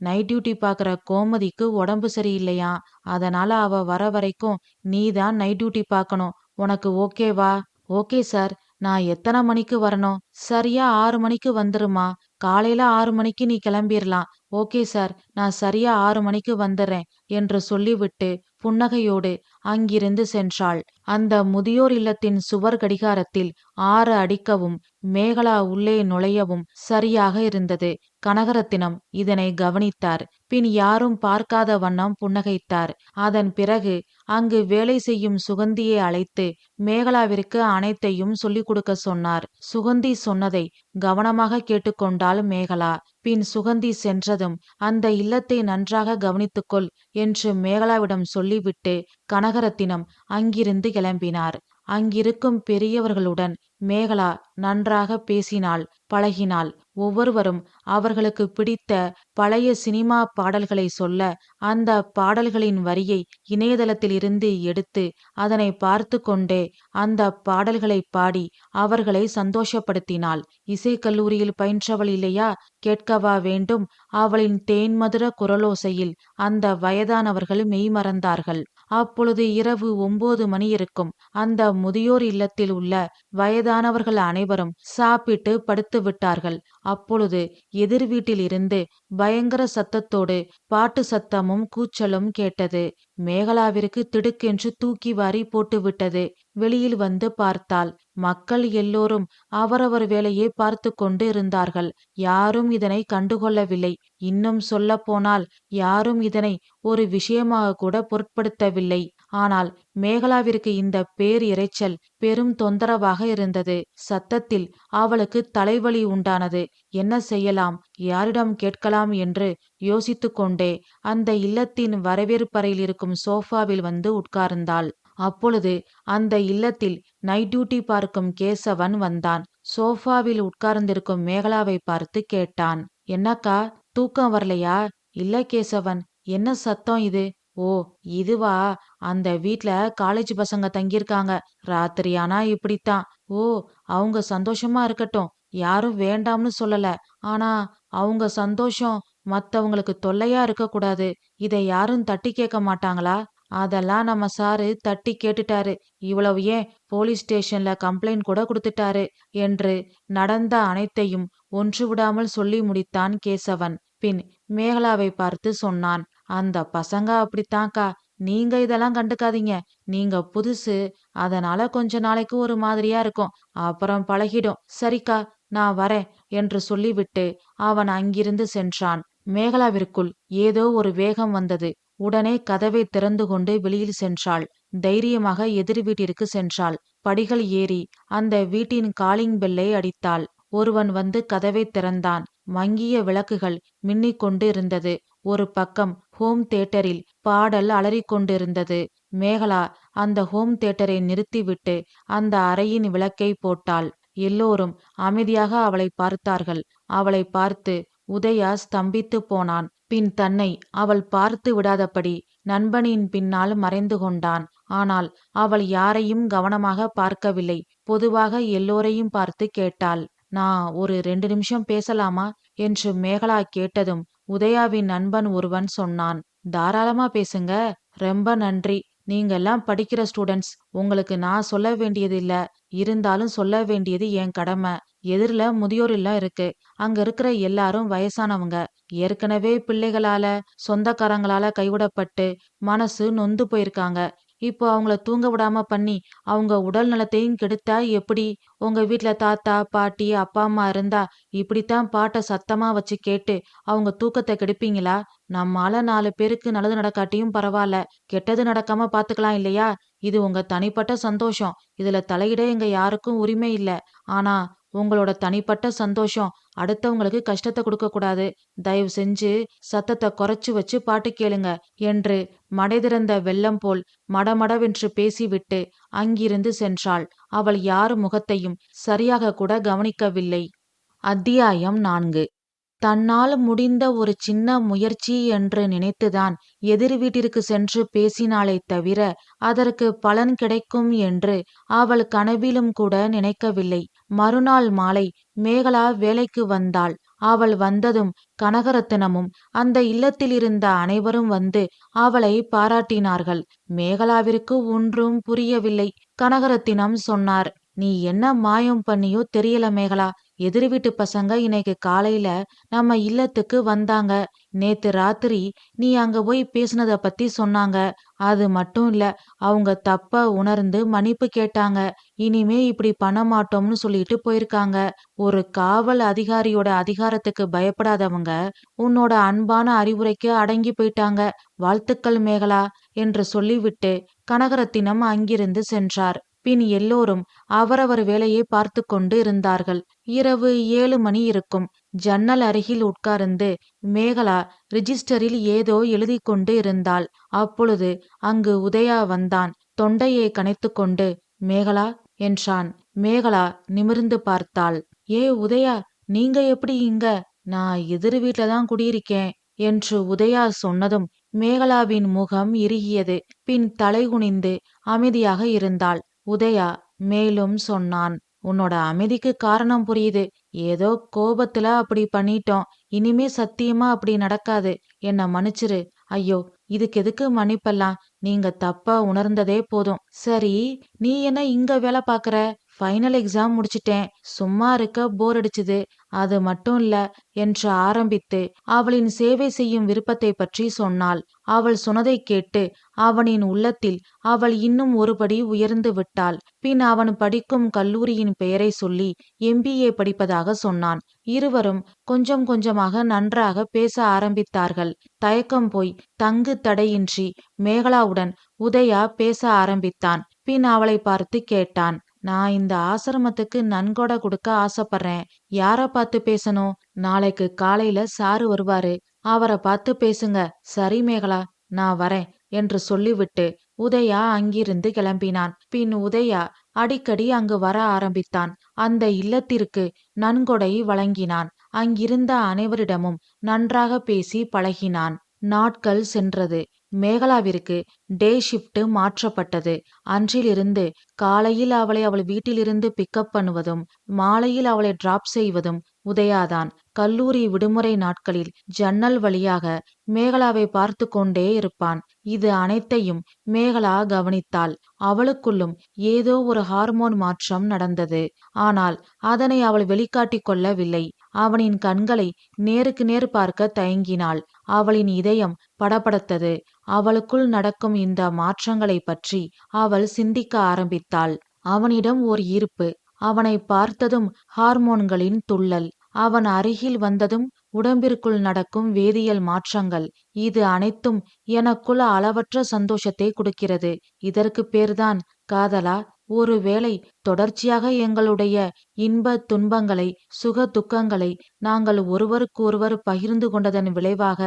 Speaker 1: நைட் டியூட்டி பாக்குற கோமதிக்கு உடம்பு சரியில்லையா, அதனால அவ வர வரைக்கும் நீ தான் நைட் டியூட்டி பார்க்கணும். உனக்கு ஓகேவா? Okay sir. நான் எத்தனை மணிக்கு வரணும்? சரியா 6 மணிக்கு வந்துருமா. காலையில 6 மணிக்கு நீ கிளம்பிரலாம். ஓகே சார், நான் சரியா 6 மணிக்கு வந்துடுறேன் என்று சொல்லிவிட்டு புன்னகையோடு அங்கிருந்து சென்றாள். அந்த முதியோர் இல்லத்தின் சுவர் கடிகாரத்தில் 6 அடிக்கவும் மேகலா உள்ளே நுழையவும் சரியாக இருந்தது. கனகரத்தினம் இதனை கவனித்தார். பின் யாரும் பார்க்காத வண்ணம் புன்னகைத்தார். அதன் பிறகு அங்கு வேலை செய்யும் சுகந்தியை அழைத்து மேகலாவிற்கு அனைத்தையும் சொல்லிக் கொடுக்க சொன்னார். சுகந்தி சொன்னதை கவனமாக கேட்டுக்கொண்டாள் மேகலா. பின் சுகந்தி சென்றதும் அந்த இல்லத்தை நன்றாக கவனித்துக்கொள் என்று மேகலாவிடம் சொல்லிவிட்டு கனகரத்தினம் அங்கிருந்து கிளம்பினார். அங்கிருக்கும் பெரியவர்களுடன் மேகலா நன்றாக பேசினாள், பழகினாள். ஒவ்வொருவரும் அவர்களுக்கு பிடித்த பழைய சினிமா பாடல்களை சொல்ல அந்த பாடல்களின் வரியை இணையதளத்தில் இருந்து எடுத்து அதனை பார்த்து கொண்டே அந்த பாடல்களை பாடி அவர்களை சந்தோஷப்படுத்தினாள். இசைக்கல்லூரியில் பயின்றவள் இல்லையா, கேட்கவா வேண்டும். அவளின் தேன்மதுர குரலோசையில் அந்த வயதானவர்கள் மெய்மறந்தார்கள். அப்பொழுது இரவு 9 மணி இருக்கும். அந்த முதியோர் இல்லத்தில் உள்ள வயதானவர்கள் அனைவரும் சாப்பிட்டு படுத்து விட்டார்கள். அப்பொழுது எதிர் வீட்டில் இருந்து பயங்கர சத்தத்தோடு பாட்டு சத்தமும் கூச்சலும் கேட்டது. மேகலாவிற்கு திடுக்கென்று தூக்கி வாரி போட்டுவிட்டது. வெளியில் வந்து பார்த்தாள். மக்கள் எல்லோரும் அவரவர் வேலையை பார்த்து கொண்டு இருந்தார்கள். யாரும் இதனை கண்டுகொள்ளவில்லை. இன்னும் சொல்ல போனால் யாரும் இதனை ஒரு விஷயமாக கூட பொருட்படுத்தவில்லை. ஆனால் மேகலாவிற்கு இந்த பேர் இரைச்சல் பெரும் தொந்தரவாக இருந்தது. சத்தத்தில் அவளுக்கு தலைவலி உண்டானது. என்ன செய்யலாம், யாரிடம் கேட்கலாம் என்று யோசித்து கொண்டே அந்த இல்லத்தின் வரவேற்பறையில் இருக்கும் சோஃபாவில் வந்து உட்கார்ந்தாள். அப்பொழுது அந்த இல்லத்தில் நைட் டியூட்டி பார்க்கும் கேசவன் வந்தான். சோஃபாவில் உட்கார்ந்திருக்கும் மேகலாவை பார்த்து கேட்டான், என்னக்கா, தூக்கம் வரலையா? இல்ல கேசவன். என்ன சத்தம் இது? ஓ, இதுவா? அந்த வீட்ல காலேஜ் பசங்க தங்கியிருக்காங்க. ராத்திரி ஆனா இப்படித்தான். ஓ, அவங்க சந்தோஷமா இருக்கட்டும். யாரும் வேண்டாம்னு சொல்லல. ஆனா அவங்க சந்தோஷம் மத்தவங்களுக்கு தொல்லையா இருக்கக்கூடாது. இதை யாரும் தட்டி கேட்க மாட்டாங்களா? அதெல்லாம் நம்ம சாரு தட்டி கேட்டுட்டாரு. இவ்வளவு ஏன், போலீஸ் ஸ்டேஷன்ல கம்ப்ளைண்ட் கூட கொடுத்துட்டாரு என்று நடந்த அனைத்தையும் ஒன்று விடாமல் சொல்லி முடித்தான் கேசவன். பின் மேகலாவை பார்த்து சொன்னான், அந்த பசங்க அப்படித்தான்க்கா. நீங்க இதெல்லாம் கண்டுக்காதீங்க. நீங்க புதுசு, அதனால கொஞ்ச நாளைக்கு ஒரு மாதிரியா இருக்கும். அப்புறம் பழகிடும். சரிக்கா, நான் வரேன் என்று சொல்லிவிட்டு அவன் அங்கிருந்து சென்றான். மேகலாவிற்குள் ஏதோ ஒரு வேகம் வந்தது. உடனே கதவை திறந்து கொண்டு வெளியில் சென்றாள். தைரியமாக எதிர் வீட்டிற்கு சென்றாள். படிகள் ஏறி அந்த வீட்டின் காலிங் பெல்லை அடித்தாள். ஒருவன் வந்து கதவை திறந்தான். மங்கிய விளக்குகள் மின்னிக் கொண்டு இருந்தது. ஒரு பக்கம் ஹோம் தியேட்டரில் பாடல் அலறிக்கொண்டிருந்தது. மேகலா அந்த ஹோம் தியேட்டரை நிறுத்திவிட்டு அந்த அறையின் விளக்கை போட்டாள். எல்லோரும் அமைதியாக அவளை பார்த்தார்கள். அவளை பார்த்து உதயா ஸ்தம்பித்து போனான். பின் தன்னை அவள் பார்த்து விடாதபடி நண்பனின் பின்னால் மறைந்து கொண்டான். ஆனால் அவள் யாரையும் கவனமாக பார்க்கவில்லை. பொதுவாக எல்லோரையும் பார்த்து கேட்டாள், நான் ஒரு 2 நிமிஷம் பேசலாமா என்று மேகலா கேட்டதும் உதயாவின் நண்பன் ஒருவன் சொன்னான், தாராளமா பேசுங்க, ரொம்ப நன்றி. நீங்க எல்லாம் படிக்கிற ஸ்டூடெண்ட்ஸ், உங்களுக்கு நான் சொல்ல வேண்டியது இல்ல. இருந்தாலும் சொல்ல வேண்டியது என் கடமை. எதிர்ல முதியோர் இல்லம் இருக்கு. அங்க இருக்கிற எல்லாரும் வயசானவங்க. ஏற்கனவே பிள்ளைகளால, சொந்தக்காரங்களால கைவிடப்பட்டு மனசு நொந்து போயிருக்காங்க. இப்போ அவங்கள தூங்க விடாம பண்ணி அவங்க உடல் நலத்தையும் கெடுத்தா எப்படி? உங்க வீட்ல தாத்தா, பாட்டி, அப்பா, அம்மா இருந்தா இப்படித்தான் பாட்ட சத்தமா வச்சு கேட்டு அவங்க தூக்கத்த கெடுப்பீங்களா? நம்மால 4 பேருக்கு நல்லது நடக்காட்டியும் பரவால்ல. கெட்டது நடக்காம பாத்துக்கலாம் இல்லையா? இது உங்க தனிப்பட்ட சந்தோஷம். இதுல தலையிட எங்க யாருக்கும் உரிமை இல்ல. ஆனா உங்களோட தனிப்பட்ட சந்தோஷம் அடுத்தவங்களுக்கு கஷ்டத்த குடுக்க கூடாது. தயவு செஞ்சு சத்தத்த குறைச்சு வச்சு பாட்டு கேளுங்க என்று மடை திறந்த வெள்ளம் போல் மடமடவென்று பேசிவிட்டு அங்கிருந்து சென்றாள். அவள் யார் முகத்தையும் சரியாக கூட கவனிக்கவில்லை. அத்தியாயம் 4. தன்னால் முடிந்த ஒரு சின்ன முயற்சி என்று நினைத்துதான் எதிர் வீட்டிற்கு சென்று பேசினாளே தவிர அதற்கு பலன் கிடைக்கும் என்று அவள் கனவிலும் கூட நினைக்கவில்லை. மறுநாள் மாலை மேகலா வேலைக்கு வந்தாள். அவள் வந்ததும் கனகரத்தினமும் அந்த இல்லத்திலிருந்த அனைவரும் வந்து அவளை பாராட்டினார்கள். மேகலாவிற்கு ஒன்றும் புரியவில்லை. கனகரத்தினம் சொன்னார், நீ என்ன மாயம் பண்ணியோ தெரியல மேகலா. எதிர் வீட்டு பசங்க இன்னைக்கு காலையில நம்ம இல்லத்துக்கு வந்தாங்க. நேத்து ராத்திரி நீ அங்க போய் பேசுனத பத்தி சொன்னாங்க. அது மட்டும் இல்ல, அவங்க தப்ப உணர்ந்து மன்னிப்பு கேட்டாங்க. இனிமே இப்படி பண்ண மாட்டோம்னு சொல்லிட்டு போயிருக்காங்க. ஒரு காவல் அதிகாரியோட அதிகாரத்துக்கு பயப்படாதவங்க உன்னோட அன்பான அறிவுரைக்கு அடங்கி போயிட்டாங்க. வாழ்த்துக்கள் மேகலா என்று சொல்லிவிட்டு கனகரத்தினம் அங்கிருந்து சென்றார். பின் எல்லோரும் அவரவர் வேலையை பார்த்து கொண்டு இருந்தார்கள். இரவு 7 மணி இருக்கும். ஜன்னல் அருகில் உட்கார்ந்து மேகலா ரிஜிஸ்டரில் ஏதோ எழுதி கொண்டு இருந்தாள். அப்பொழுது அங்கு உதயா வந்தான். தொண்டையை கனைத்துக்கொண்டு மேகலா என்றான். மேகலா நிமிர்ந்து பார்த்தாள். ஏ உதயா, நீங்க எப்படி இங்க? நான் எதிர் வீட்லதான் குடியிருக்கேன் என்று உதயா சொன்னதும் மேகலாவின் முகம் இறுகியது. பின் தலைகுனிந்து அமைதியாக இருந்தாள். உதயா மேலும் சொன்னான், உன்னோட அமைதிக்கு காரணம் புரியுது. ஏதோ கோபத்துல அப்படி பண்ணிட்டோம். இனிமே சத்தியமா அப்படி நடக்காது. என்ன மன்னிச்சிரு. ஐயோ, இதுக்கு எதுக்கு மன்னிப்பெல்லாம்? நீங்க தப்பா உணர்ந்ததே போதும். சரி, நீ என்ன இங்க வேலை பாக்குற? ஃபைனல் எக்ஸாம் முடிச்சிட்டேன். சும்மா இருக்க போர் அடிச்சுது. அது மட்டும் இல்ல என்று ஆரம்பித்து அவளின் சேவை செய்யும் விருப்பத்தை பற்றி சொன்னாள். அவள் சொன்னதை கேட்டு அவனின் உள்ளத்தில் அவள் இன்னும் ஒருபடி உயர்ந்து விட்டாள். பின் அவன் படிக்கும் கல்லூரியின் பெயரை சொல்லி MBA படிப்பதாக சொன்னான். இருவரும் கொஞ்சம் கொஞ்சமாக நன்றாக பேச ஆரம்பித்தார்கள். தயக்கம் போய் தங்கு தடையின்றி மேகலாவுடன் உதயா பேச ஆரம்பித்தான். பின் அவளை பார்த்து கேட்டான், நான் இந்த ஆசிரமத்துக்கு நன்கொடை கொடுக்க ஆசைப்படுறேன். யார பார்த்து பேசணும்? நாளைக்கு காலையில சாரு வருவாரு. அவரை பார்த்து பேசுங்க. சரி மேகலா, நான் வரேன் என்று சொல்லிவிட்டு உதயா அங்கிருந்து கிளம்பினான். பின் உதயா அடிக்கடி அங்கு வர ஆரம்பித்தான். அந்த இல்லத்திற்கு நன்கொடை வழங்கினான். அங்கிருந்த அனைவரிடமும் நன்றாக பேசி பழகினான். நாட்கள் சென்றது. மேகலாவிற்கு டே ஷிப்ட் மாற்றப்பட்டது. அன்றிலிருந்து காலையில் அவளை அவள் வீட்டிலிருந்து பிக்கப் பண்ணுவதும் மாலையில் அவளை டிராப் செய்வதும் உதயாதான். கல்லூரி விடுமுறை நாட்களில் ஜன்னல் வழியாக மேகலாவை பார்த்து கொண்டே இருப்பான். இது அனைத்தையும் மேகலா கவனித்தாள். அவளுக்குள்ளும் ஏதோ ஒரு ஹார்மோன் மாற்றம் நடந்தது. ஆனால் அதனை அவள் வெளிக்காட்டிக் கொள்ளவில்லை. அவனின் கண்களை நேருக்கு நேர் பார்க்க தயங்கினாள். அவளின் இதயம் படபடத்தது. அவளுக்குள் நடக்கும் இந்த மாற்றங்களை பற்றி அவள் சிந்திக்க ஆரம்பித்தாள். அவனிடம் ஓர் ஈர்ப்பு. அவனை பார்த்ததும் ஹார்மோன்களின் துள்ளல். அவன் அருகில் வந்ததும் உடம்பிற்குள் நடக்கும் வேதியியல் மாற்றங்கள். இது அனைத்தும் எனக்குள் அளவற்ற சந்தோஷத்தை கொடுக்கிறது. இதற்கு பேர்தான் காதலா? ஒருவேளை தொடர்ச்சியாக எங்களுடைய இன்ப துன்பங்களை, சுக துக்கங்களை நாங்கள் ஒருவருக்கு ஒருவர் பகிர்ந்து கொண்டதன் விளைவாக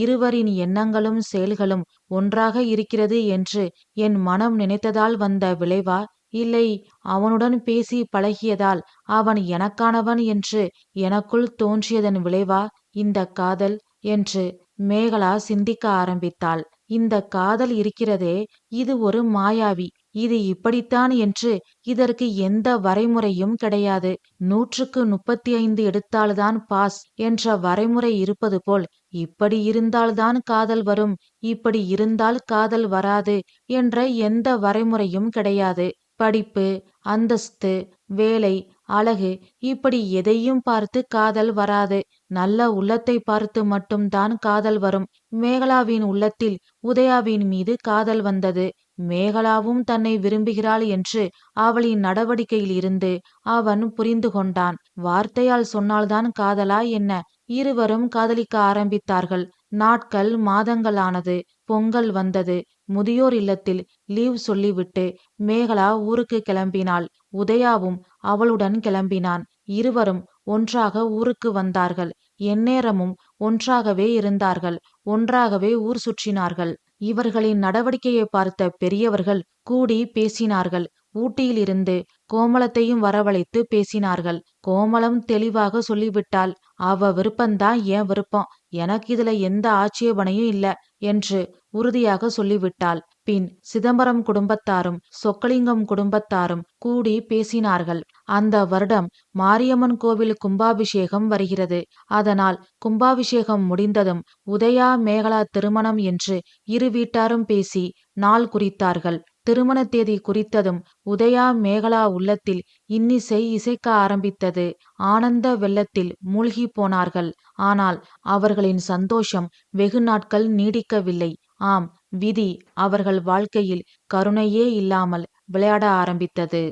Speaker 1: இருவரின் எண்ணங்களும் செயல்களும் ஒன்றாக இருக்கிறது என்று என் மனம் நினைத்ததால் வந்த விளைவா? இல்லை, அவனுடன் பேசி பழகியதால் அவன் எனக்கானவன் என்று எனக்குள் தோன்றியதன் விளைவா இந்த காதல் என்று மேகலா சிந்திக்க ஆரம்பித்தாள். இந்த காதல் இருக்கிறதே, இது ஒரு மாயாவி. இது இப்படித்தான் என்று இதற்கு எந்த வரைமுறையும் கிடையாது. 100க்கு 35 எடுத்தால்தான் பாஸ் என்ற வரைமுறை இருப்பது போல் இப்படி இருந்தால்தான் காதல் வரும், இப்படி இருந்தால் காதல் வராது என்ற எந்த வரைமுறையும் கிடையாது. படிப்பு, அந்தஸ்து, வேலை, அழகு இப்படி எதையும் பார்த்து காதல் வராது. நல்ல உள்ளத்தை பார்த்து மட்டும்தான் காதல் வரும். மேகலாவின் உள்ளத்தில் உதயாவின் மீது காதல் வந்தது. மேகலாவும் தன்னை விரும்புகிறாள் என்று அவளின் நடவடிக்கையில் இருந்து அவன் புரிந்து கொண்டான். வார்த்தையால் சொன்னால்தான் காதலா என்ன? இருவரும் காதலிக்க ஆரம்பித்தார்கள். நாட்கள் மாதங்கள் ஆனது. பொங்கல் வந்தது. முதியோர் இல்லத்தில் லீவ் சொல்லிவிட்டு மேகலா ஊருக்கு கிளம்பினாள். உதயாவும் அவளுடன் கிளம்பினான். இருவரும் ஒன்றாக ஊருக்கு வந்தார்கள். எந்நேரமும் ஒன்றாகவே இருந்தார்கள். ஒன்றாகவே ஊர் சுற்றினார்கள். இவர்களின் நடவடிக்கையை பார்த்த பெரியவர்கள் கூடி பேசினார்கள். ஊட்டியிலிருந்து கோமளத்தையும் வரவழைத்து பேசினார்கள். கோமளம் தெளிவாக சொல்லிவிட்டாள். அவ விருப்பந்தான் என் விருப்பம், எனக்கு இதுல எந்த ஆட்சேபனையும் இல்ல என்று உறுதியாக சொல்லிவிட்டாள். பின் சிதம்பரம் குடும்பத்தாரும் சொக்கலிங்கம் குடும்பத்தாரும் கூடி பேசினார்கள். அந்த வருடம் மாரியம்மன் கோவில் கும்பாபிஷேகம் வருகிறது. அதனால் கும்பாபிஷேகம் முடிந்ததும் உதயா மேகலா திருமணம் என்று இரு வீட்டாரும் பேசி நாள் குறித்தார்கள். திருமண தேதி குறித்ததும் உதயா மேகலா உள்ளத்தில் இன்னிசை இசைக்க ஆரம்பித்தது. ஆனந்த வெள்ளத்தில் மூழ்கி போனார்கள். ஆனால் அவர்களின் சந்தோஷம் வெகு நாட்கள் நீடிக்கவில்லை. ஆம், விதி அவர்கள் வாழ்க்கையில் கருணையே இல்லாமல் விளையாட ஆரம்பித்தது.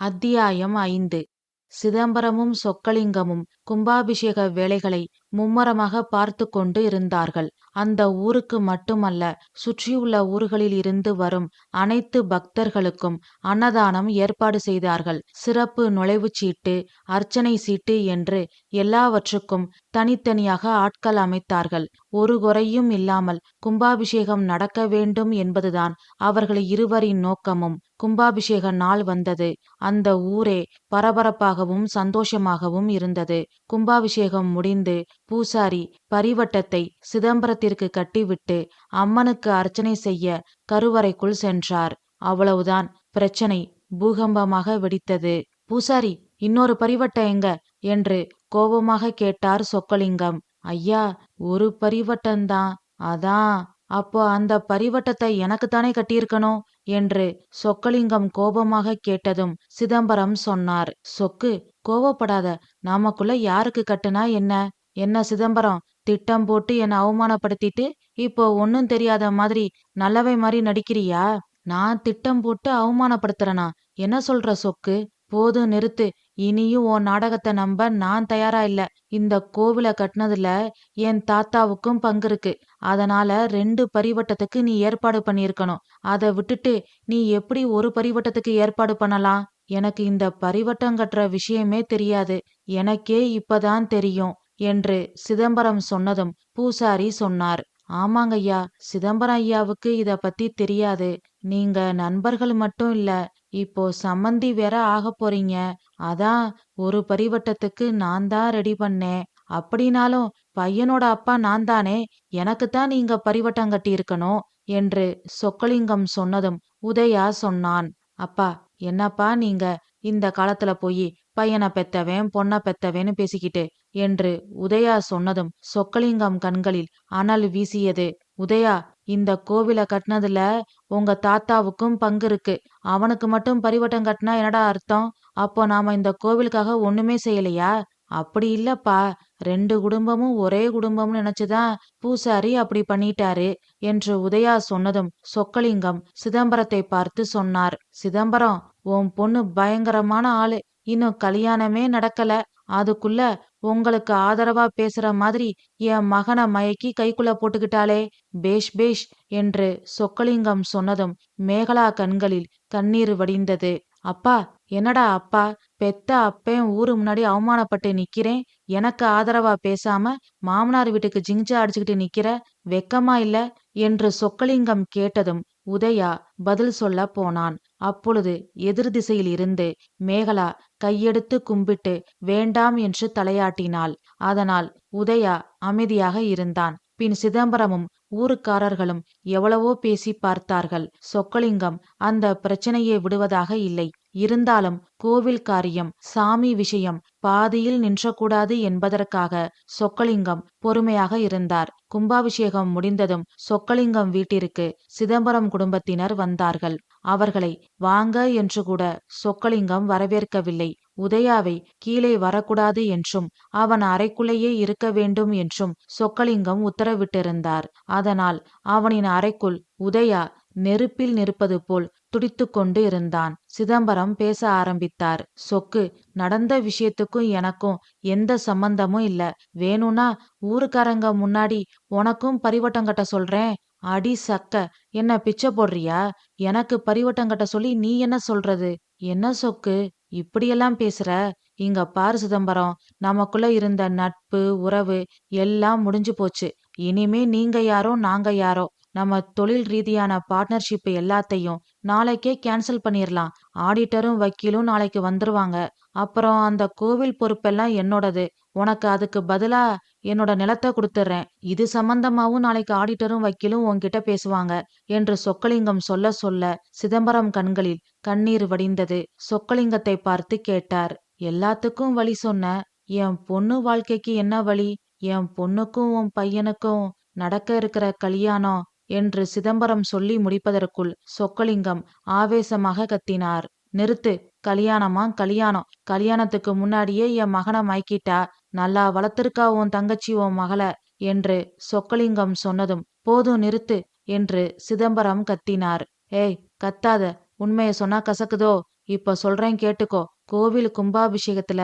Speaker 1: அத்தியாயம் 5. சிதம்பரமும் சொக்கலிங்கமும் கும்பாபிஷேக வேலைகளை மும்மரமாக பார்த்து கொண்டு இருந்தார்கள். அந்த ஊருக்கு மட்டுமல்ல, சுற்றியுள்ள ஊர்களில் இருந்து வரும் அனைத்து பக்தர்களுக்கும் அன்னதானம் ஏற்பாடு செய்தார்கள். சிறப்பு நுழைவுச் சீட்டு, அர்ச்சனை சீட்டு என்று எல்லாவற்றுக்கும் தனித்தனியாக ஆட்கள் அமைத்தார்கள். ஒரு குறையும் இல்லாமல் கும்பாபிஷேகம் நடக்க வேண்டும் என்பதுதான் அவர்கள் இருவரின் நோக்கமும். கும்பாபிஷேக நாள் வந்தது. அந்த ஊரே பரபரப்பாகவும் சந்தோஷமாகவும் இருந்தது. கும்பாபிஷேகம் முடிந்து பூசாரி பரிவட்டத்தை சிதம்பரத்திற்கு கட்டிவிட்டு அம்மனுக்கு அர்ச்சனை செய்ய கருவறைக்குள் சென்றார். அவ்வளவுதான், பிரச்சனை பூகம்பமாக வெடித்தது. பூசாரி, இன்னொரு பரிவட்டம் எங்க என்று கோபமாக கேட்டார் சொக்கலிங்கம். ஐயா, ஒரு பரிவட்டம்தான். அதான், அப்போ அந்த பரிவட்டத்தை எனக்குத்தானே கட்டியிருக்கணும் என்று சொக்கலிங்கம் கோபமாக கேட்டதும் சிதம்பரம் சொன்னார். சொக்கு, கோவப்படாத. நாமக்குள்ள யாருக்கு கட்டுனா என்ன? என்ன சிதம்பரம், திட்டம் போட்டு என்னை அவமானப்படுத்திட்டு இப்போ ஒன்னும் தெரியாத மாதிரி நல்லவை மாதிரி நடிக்கிறியா? நான் திட்டம் போட்டு அவமானப்படுத்துறனா? என்ன சொல்ற சொக்கு? போதும், நிறுத்து. இனியும் உன் நாடகத்தை நம்ப நான் தயாரா இல்ல. இந்த கோவில கட்டினதுல என் தாத்தாவுக்கும் பங்கு இருக்கு. அதனால 2 பரிவட்டத்துக்கு நீ ஏற்பாடு பண்ணியிருக்கணும். அதை விட்டுட்டு நீ எப்படி ஒரு பரிவட்டத்துக்கு ஏற்பாடு பண்ணலாம்? எனக்கு இந்த பரிவட்டம் கட்டுற விஷயமே தெரியாது. எனக்கே இப்பதான் தெரியும் என்று சிதம்பரம் சொன்னதும் பூசாரி சொன்னார். ஆமாங்கய்யா, சிதம்பரம் ஐயாவுக்கு இத பத்தி தெரியாது. நீங்க நண்பர்கள் மட்டும் இல்ல, இப்போ சம்மந்தி வேற ஆகப் போறீங்க. அதான் ஒரு பரிவட்டத்துக்கு நான் தான் ரெடி பண்ணேன். அப்படினாலும் பையனோட அப்பா நான் தானே, எனக்குத்தான் நீங்க பரிவட்டம் கட்டி இருக்கணும் என்று சொக்கலிங்கம் சொன்னதும் உதயா சொன்னான். அப்பா, என்னப்பா நீங்க இந்த காலத்துல போய் பையனை பெத்தவன் பொண்ணை பெத்தவேன்னு பேசிக்கிட்டு என்று உதயா சொன்னதும் சொக்கலிங்கம் கண்களில் அனல் வீசியது. உதயா, இந்த கோவில கட்டினதுல உங்க தாத்தாவுக்கும் பங்கு இருக்கு. அவனுக்கு மட்டும் பரிவட்டம் கட்டினா என்னடா அர்த்தம்? அப்போ நாம இந்த கோவிலுக்காக ஒண்ணுமே செய்யலையா? அப்படி இல்லப்பா, 2 குடும்பமும் ஒரே குடும்பம்னு நினைச்சுதான் பூசாரி அப்படி பண்ணிட்டாரு என்று உதயா சொன்னதும் சொக்கலிங்கம் சிதம்பரத்தை பார்த்து சொன்னார். சிதம்பரம், உன் பொண்ணு பயங்கரமான ஆளு. இன்னும் கல்யாணமே நடக்கல. அதுக்குள்ள உங்களுக்கு ஆதரவா பேசுற மாதிரி என் மகனை மயக்கி கைக்குள்ள போட்டுக்கிட்டாளே. பேஷ் பேஷ் என்று சொக்கலிங்கம் சொன்னதும் மேகலா கண்களில் கண்ணீர் வடிந்தது. அப்பா, என்னடா அப்பா, பெத்த அப்பேன் ஊரு முன்னாடி அவமானப்பட்டு நிக்கிறேன். எனக்கு ஆதரவா பேசாம மாமனார் வீட்டுக்கு ஜிங்ஜா அடிச்சுக்கிட்டு நிக்கிற, வெக்கமா இல்ல என்று சொக்கலிங்கம் கேட்டதும் உதயா பதில் சொல்ல போனான். அப்பொழுது எதிர் திசையில் இருந்து மேகலா கையெடுத்து கும்பிட்டு வேண்டாம் என்று தலையாட்டினாள். அதனால் உதயா அமைதியாக இருந்தான். பின் சிதம்பரமும் ஊருக்காரர்களும் எவ்வளவோ பேசி பார்த்தார்கள். சொக்கலிங்கம் அந்த பிரச்சனையை விடுவதாக இல்லை. இருந்தாலும் கோவில் காரியம், சாமி விஷயம் பாதியில் நின்றக்கூடாது என்பதற்காக சொக்கலிங்கம் பொறுமையாக இருந்தார். கும்பாபிஷேகம் முடிந்ததும் சொக்கலிங்கம் வீட்டிற்கு சிதம்பரம் குடும்பத்தினர் வந்தார்கள். அவர்களை வாங்க என்று கூட சொக்கலிங்கம் வரவேற்கவில்லை. உதயாவை கீழே வரக்கூடாது என்றும் அவன் அறைக்குள்ளேயே இருக்க வேண்டும் என்றும் சொக்கலிங்கம் உத்தரவிட்டிருந்தார். அதனால் அவனின் அறைக்குள் உதயா நெருப்பில் நிற்பது போல் துடித்துக்கொண்டு இருந்தான். சிதம்பரம் பேச ஆரம்பித்தார். சொக்கு, நடந்த விஷயத்துக்கும் எனக்கும் எந்த சம்பந்தமும் இல்ல. வேணும்னா ஊருக்காரங்க முன்னாடி உனக்கும் பரிவட்டம் கட்ட சொல்றேன். அடி சக்க, என்ன பிச்சை போடுறியா? எனக்கு பரிவட்டம் கட்ட சொல்லி நீ என்ன சொல்றது? என்ன சொக்கு, இப்படியெல்லாம் பேசுற? இங்க பாரு சிதம்பரம், நமக்குள்ள இருந்த நட்பு உறவு எல்லாம் முடிஞ்சு போச்சு. இனிமே நீங்க யாரோ நாங்க யாரோ, நம்ம தொழில் ரீதியான பார்ட்னர்ஷிப் எல்லாத்தையும் நாளைக்கே கேன்சல் பண்ணிரலாம். ஆடிட்டரும் வக்கீலும் நாளைக்கு வந்துருவாங்க. அப்புறம் அந்த கோவில் பொறுப்பெல்லாம் என்னோடது. உனக்கு அதுக்கு பதிலா என்னோட நிலத்தை கொடுத்துட்றேன். இது சம்பந்தமாவும் நாளைக்கு ஆடிட்டரும் வக்கீலும் உன்கிட்ட பேசுவாங்க என்று சொக்கலிங்கம் சொல்ல சொல்ல சிதம்பரம் கண்களில் கண்ணீர் வடிந்தது. சொக்கலிங்கத்தை பார்த்து கேட்டார். எல்லாத்துக்கும் வழி சொன்ன, என் பொண்ணு வாழ்க்கைக்கு என்ன வழி? என் பொண்ணுக்கும் உன் பையனுக்கும் நடக்க இருக்கிற கல்யாணம் என்று சிதம்பரம் சொல்லி முடிப்பதற்குள் சொக்கலிங்கம் ஆவேசமாக கத்தினார். நிறுத்து! கல்யாணமா கல்யாணம்? கல்யாணத்துக்கு முன்னாடியே என் மகனை மயக்கிட்டா. நல்லா வளர்த்திருக்கா உன் தங்கச்சி உன் மகள என்று சொக்கலிங்கம் சொன்னதும், போதும் நிறுத்து என்று சிதம்பரம் கத்தினார். ஏய், கத்தாத! உண்மைய சொன்னா கசக்குதோ? இப்ப சொல்றேன் கேட்டுக்கோ. கோவில் கும்பாபிஷேகத்துல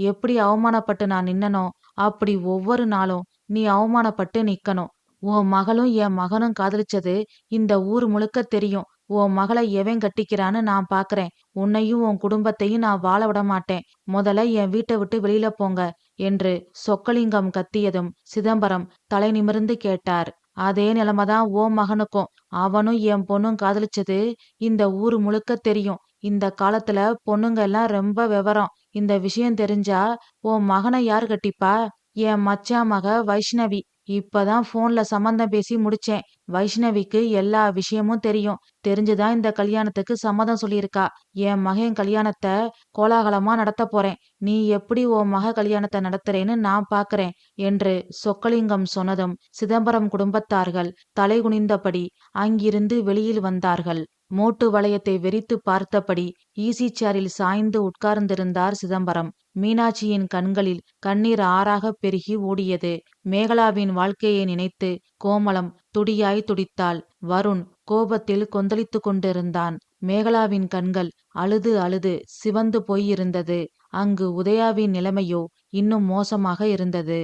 Speaker 1: எப்படி அவமானப்பட்டு நான் நின்னனோ அப்படி ஒவ்வொரு நாளும் நீ அவமானப்பட்டு நிக்கணும். உன் மகளும் என் மகனும் காதலிச்சது இந்த ஊர் முழுக்க தெரியும். உன் மகளை எவன் கட்டிக்கிறான்னு நான் பாக்குறேன். உன்னையும் உன் குடும்பத்தையும் நான் வாழ விட மாட்டேன். முதல்ல என் வீட்டை விட்டு வெளியில போங்க என்று சொக்கலிங்கம் கத்தியதும் சிதம்பரம் தலை நிமிர்ந்து கேட்டார். அதே நிலைமைதான் ஓ மகனுக்கும். அவனும் என் பொண்ணும் காதலிச்சது இந்த ஊர் முழுக்க தெரியும். இந்த காலத்துல பொண்ணுங்க எல்லாம் ரொம்ப விவரம். இந்த விஷயம் தெரிஞ்சா உன் மகனை யார் கட்டிப்பா? என் மச்சான் மக வைஷ்ணவி. இப்பதான் போன்ல சம்மந்தம் பேசி முடிச்சேன். வைஷ்ணவிக்கு எல்லா விஷயமும் தெரியும். தெரிஞ்சுதான் இந்த கல்யாணத்துக்கு சம்மதம் சொல்லியிருக்கா. என் மகன் கல்யாணத்தை கோலாகலமா நடத்த போறேன். நீ எப்படி உன் மக கல்யாணத்தை நடத்துறேன்னு நான் பாக்குறேன் என்று சொக்கலிங்கம் சொன்னதும் சிதம்பரம் குடும்பத்தார்கள் தலை குனிந்தபடி அங்கிருந்து வெளியில் வந்தார்கள். மோட்டு வளையத்தை வெறித்து பார்த்தபடி ஈசி சேரில் சாய்ந்து உட்கார்ந்திருந்தார் சிதம்பரம். மீனாட்சியின் கண்களில் கண்ணீர் ஆறாக பெருகி ஓடியது. மேகலாவின் வாழ்க்கையை நினைத்து கோமளம் துடியாய் துடித்தாள். வருண் கோபத்தில் கொந்தளித்து கொண்டிருந்தான். மேகலாவின் கண்கள் அழுது அழுது சிவந்து போயிருந்தது. அங்கு உதயாவின் நிலைமையோ இன்னும் மோசமாக இருந்தது.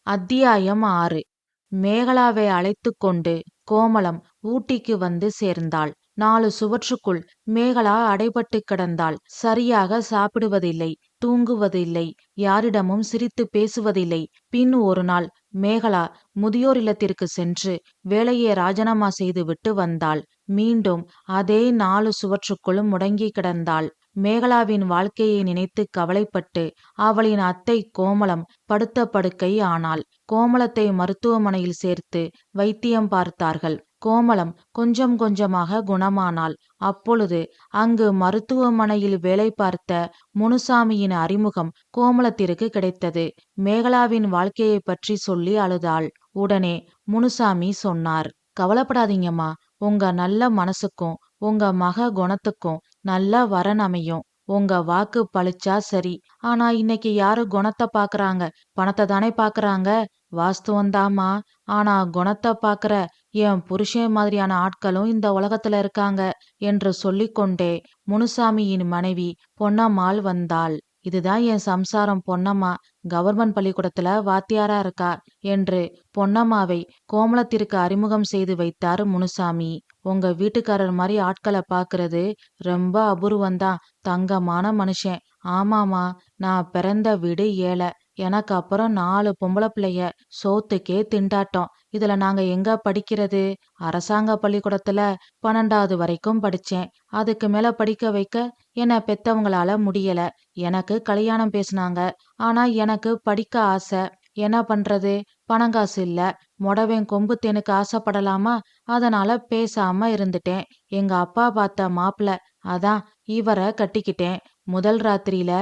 Speaker 1: அத்தியாயம் 6. மேகலாவை அழைத்து கொண்டு கோமளம் ஊட்டிக்கு வந்து சேர்ந்தாள். 4 சுவற்றுக்குள் மேகலா அடைபட்டு கிடந்தாள். சரியாக சாப்பிடுவதில்லை, தூங்குவதில்லை, யாரிடமும் சிரித்து பேசுவதில்லை. பின் ஒரு நாள் மேகலா முதியோர் இல்லத்திற்கு சென்று வேலையை ராஜினாமா செய்துவிட்டு வந்தாள். மீண்டும் அதே 4 சுவற்றுக்குள் முடங்கி கிடந்தாள். மேகலாவின் வாழ்க்கையை நினைத்து கவலைப்பட்டு அவளின் அத்தை கோமளம் படுத்த படுக்கை ஆனாள். கோமளத்தை மருத்துவமனையில் சேர்த்து வைத்தியம் பார்த்தார்கள். கோமளம் கொஞ்சம் கொஞ்சமாக குணமானாள். அப்பொழுது அங்கு மருத்துவமனையில் வேலை பார்த்த முனுசாமியின் அறிமுகம் கோமளத்திற்கு கிடைத்தது. மேகலாவின் வாழ்க்கையை பற்றி சொல்லி அழுதாள். உடனே முனுசாமி சொன்னார். கவலைப்படாதீங்கம்மா, உங்க நல்ல மனசுக்கும் உங்க மக குணத்துக்கும் நல்ல வரன் அமையும். உங்க வாக்கு பழிச்சா சரி. ஆனா இன்னைக்கு யாரு குணத்தை பாக்குறாங்க? பணத்தை தானே பாக்குறாங்க. வாஸ்துவந்தாமா, ஆனா குணத்தை பாக்குற என் புருஷன் மாதிரியான ஆட்களும் இந்த உலகத்துல இருக்காங்க என்று சொல்லிக்கொண்டே முனுசாமியின் மனைவி பொன்னம்மாள் வந்தாள். இதுதான் என் சம்சாரம் பொன்னம்மா, கவர்மெண்ட் பள்ளிக்கூடத்துல வாத்தியாரா இருக்கா என்று பொன்னம்மாவை கோமளத்திற்கு அறிமுகம் செய்து வைத்தார் முனுசாமி. உங்க வீட்டுக்காரர் மாதிரி ஆட்களை பாக்குறது ரொம்ப அபூர்வந்தான். தங்கமான மனுஷன். ஆமாமா, நான் பிறந்த வீடு ஏழை. எனக்கு அப்புறம் 4 பொம்பளை பிள்ளைய. சோத்துக்கே திண்டாட்டம். இதுல நாங்க எங்க படிக்கிறது? அரசாங்க பள்ளிக்கூடத்துல 12வது வரைக்கும் படிச்சேன். அதுக்கு மேல படிக்க வைக்க என்ன பெத்தவங்களால முடியல. எனக்கு கல்யாணம் பேசினாங்க. ஆனா எனக்கு படிக்க ஆசை. என்ன பண்றது? பணங்காசு இல்ல. மொடவன் கொம்பு தேனுக்கு ஆசைப்படலாமா? அதனால பேசாம இருந்துட்டேன். எங்க அப்பா பார்த்த மாப்பிள்ள அதான் இவரை கட்டிக்கிட்டேன். முதல் ராத்திரியில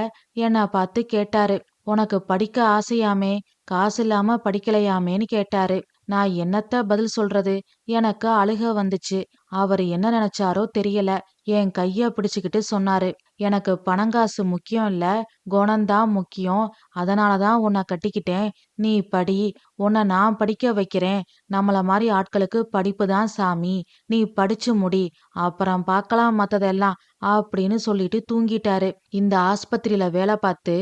Speaker 1: என்ன பார்த்து கேட்டாரு, உனக்கு படிக்க ஆசையாமே, காசு இல்லாம படிக்கலையாமேன்னு கேட்டாரு. நான் என்னத்த பதில் சொல்றது? எனக்கு அழுக வந்துச்சு. அவரு என்ன நினைச்சாரோ தெரியல. என் கைய பிடிச்சுக்கிட்டு சொன்னாரு, எனக்கு பணங்காசு முக்கியம் இல்ல, குணம்தான் முக்கியம். அதனாலதான் உன்னை கட்டிக்கிட்டேன். நீ படி, உன்னை நான் படிக்க வைக்கிறேன். நம்மள மாதிரி ஆட்களுக்கு படிப்பு தான் சாமி. நீ படிச்சு முடி, அப்புறம் பார்க்கலாம் மத்ததெல்லாம் அப்படின்னு சொல்லிட்டு தூங்கிட்டாரு. இந்த ஆஸ்பத்திரியில வேலை பார்த்து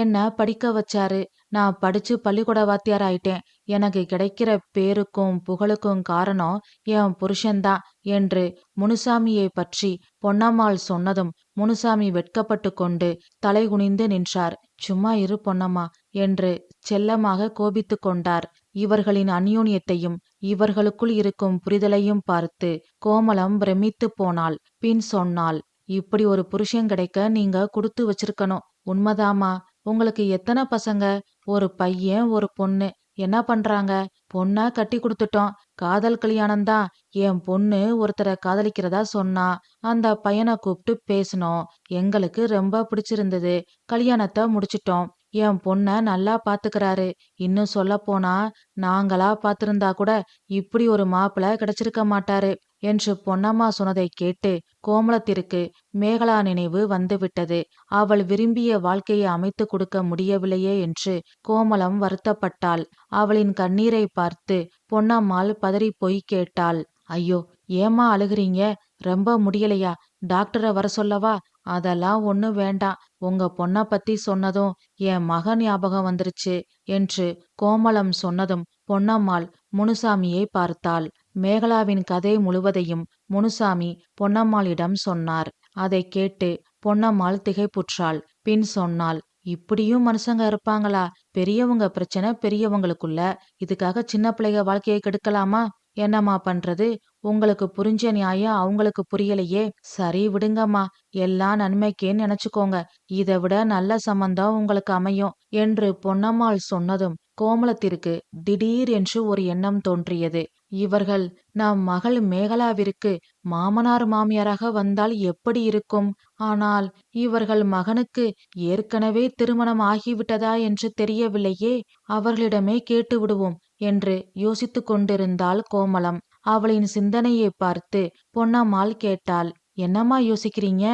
Speaker 1: என்ன படிக்க வச்சாரு. நான் படிச்சு பள்ளிக்கூட வாத்தியார் ஆயிட்டேன். எனக்கு கிடைக்கிற பேருக்கும் புகழுக்கும் காரணம் என் புருஷன்தான் என்று முனுசாமியை பற்றி பொன்னம்மாள் சொன்னதும் முனுசாமி வெட்கப்பட்டு கொண்டு தலை குனிந்து நின்றார். சும்மா இரு பொன்னம்மா என்று செல்லமாக கோபித்து கொண்டார். இவர்களின் அந்யோன்யத்தையும் இவர்களுக்குள் இருக்கும் புரிதலையும் பார்த்து கோமளம் பிரமித்து போனாள். பின் சொன்னாள், இப்படி ஒரு புருஷன் கிடைக்க நீங்க குடுத்து வச்சிருக்கணும். உண்மைதாமா. உங்களுக்கு எத்தனை பசங்க? ஒரு பையன் ஒரு பொண்ணு. என்ன பண்றாங்க? பொண்ண கட்டி கொடுத்துட்டோம். காதல் கல்யாணம்தான். என் பொண்ணு ஒருத்தரை காதலிக்கிறதா சொன்னா. அந்த பையனை கூப்பிட்டு பேசினோம். எங்களுக்கு ரொம்ப பிடிச்சிருந்தது. கல்யாணத்தை முடிச்சிட்டோம். என் பொண்ண நல்லா பாத்துக்கிறாரு. இன்னும் சொல்ல போனா நாங்களா பாத்திருந்தா கூட இப்படி ஒரு மாப்பிளை கிடைச்சிருக்க மாட்டாரு என்று பொன்னம்மா சொன்னதை கேட்டு கோமளத்திற்கு மேகலா நினைவு வந்துவிட்டது. அவள் விரும்பிய வாழ்க்கையை அமைத்து கொடுக்க முடியவில்லையே என்று கோமளம் வருத்தப்பட்டாள். அவளின் கண்ணீரை பார்த்து பொன்னம்மாள் பதறிப்போய் கேட்டாள், ஐயோ, ஏம்மா அழுகுறீங்க? ரொம்ப முடியலையா? டாக்டரை வர சொல்லவா? அதெல்லாம் ஒண்ணும் வேண்டாம். உங்க பொண்ண பத்தி சொன்னதும் என் மகன் ஞாபகம் வந்துருச்சு என்று கோமளம் சொன்னதும் பொன்னம்மாள் முனுசாமியை பார்த்தாள். மேகலாவின் கதை முழுவதையும் முனுசாமி பொன்னம்மாளிடம் சொன்னார். அதை கேட்டு பொன்னம்மாள் திகைப்புற்றாள். பின் சொன்னாள், இப்படியும் மனுஷங்க இருப்பாங்களா? பெரியவங்க பிரச்சனை பெரியவங்களுக்குள்ள, இதுக்காக சின்ன பிள்ளைக வாழ்க்கையை கெடுக்கலாமா? என்னம்மா பண்றது? உங்களுக்கு புரிஞ்ச நியாயம் அவங்களுக்கு புரியலையே. சரி விடுங்கம்மா, எல்லாம் நன்மைக்கேன்னு நினைச்சுக்கோங்க. இதை விட நல்ல சம்பந்தம் உங்களுக்கு அமையும் என்று பொன்னம்மாள் சொன்னதும் கோமளத்திற்கு திடீர் என்று ஒரு எண்ணம் தோன்றியது. இவர்கள் நம் மகள் மேகலாவிற்கு மாமனார் மாமியாராக வந்தால் எப்படி இருக்கும்? ஆனால் இவர்கள் மகனுக்கு ஏற்கனவே திருமணம் ஆகிவிட்டதா என்று தெரியவில்லையே. அவர்களிடமே கேட்டு விடுவோம் என்று யோசித்து கொண்டிருந்தாள் கோமளம். அவளின் சிந்தனையை பார்த்து பொன்னம்மாள் கேட்டாள், என்னம்மா யோசிக்கிறீங்க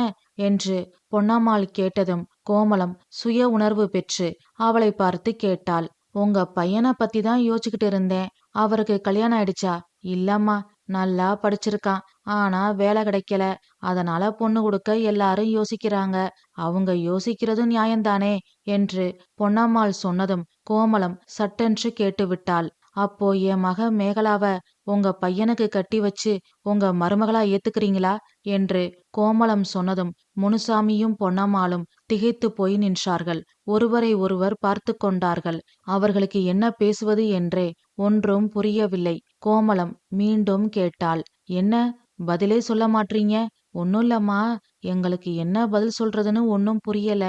Speaker 1: என்று பொன்னம்மாள் கேட்டதும் கோமளம் சுய உணர்வு பெற்று அவளை பார்த்து கேட்டாள், உங்க பையனை பத்தி தான் யோசிச்சுக்கிட்டு இருந்தேன். அவருக்கு கல்யாணம் ஆயிடுச்சா? இல்லம்மா, நல்லா படிச்சிருக்கான். ஆனா வேலை கிடைக்கல. அதனால பொண்ணு கொடுக்க எல்லாரும் யோசிக்கிறாங்க. அவங்க யோசிக்கிறதும் நியாயம்தானே என்று பொன்னம்மாள் சொன்னதும் கோமளம் சட்டென்று கேட்டுவிட்டாள். அப்போ என் மக மேகலாவ உங்க பையனுக்கு கட்டி வச்சு உங்க மருமகளா ஏத்துக்கிறீங்களா என்று கோமளம் சொன்னதும் முனுசாமியும் பொன்னம்மாளும் திகைத்து போய் நின்றார்கள். ஒருவரை ஒருவர் பார்த்து கொண்டார்கள். அவர்களுக்கு என்ன பேசுவது என்றே ஒன்றும் புரியவில்லை. கோமளம் மீண்டும் கேட்டாள், என்ன பதிலே சொல்ல மாட்டீங்க? ஒண்ணுல்லம்மா, எங்களுக்கு என்ன பதில் சொல்றதுன்னு ஒன்னும் புரியல.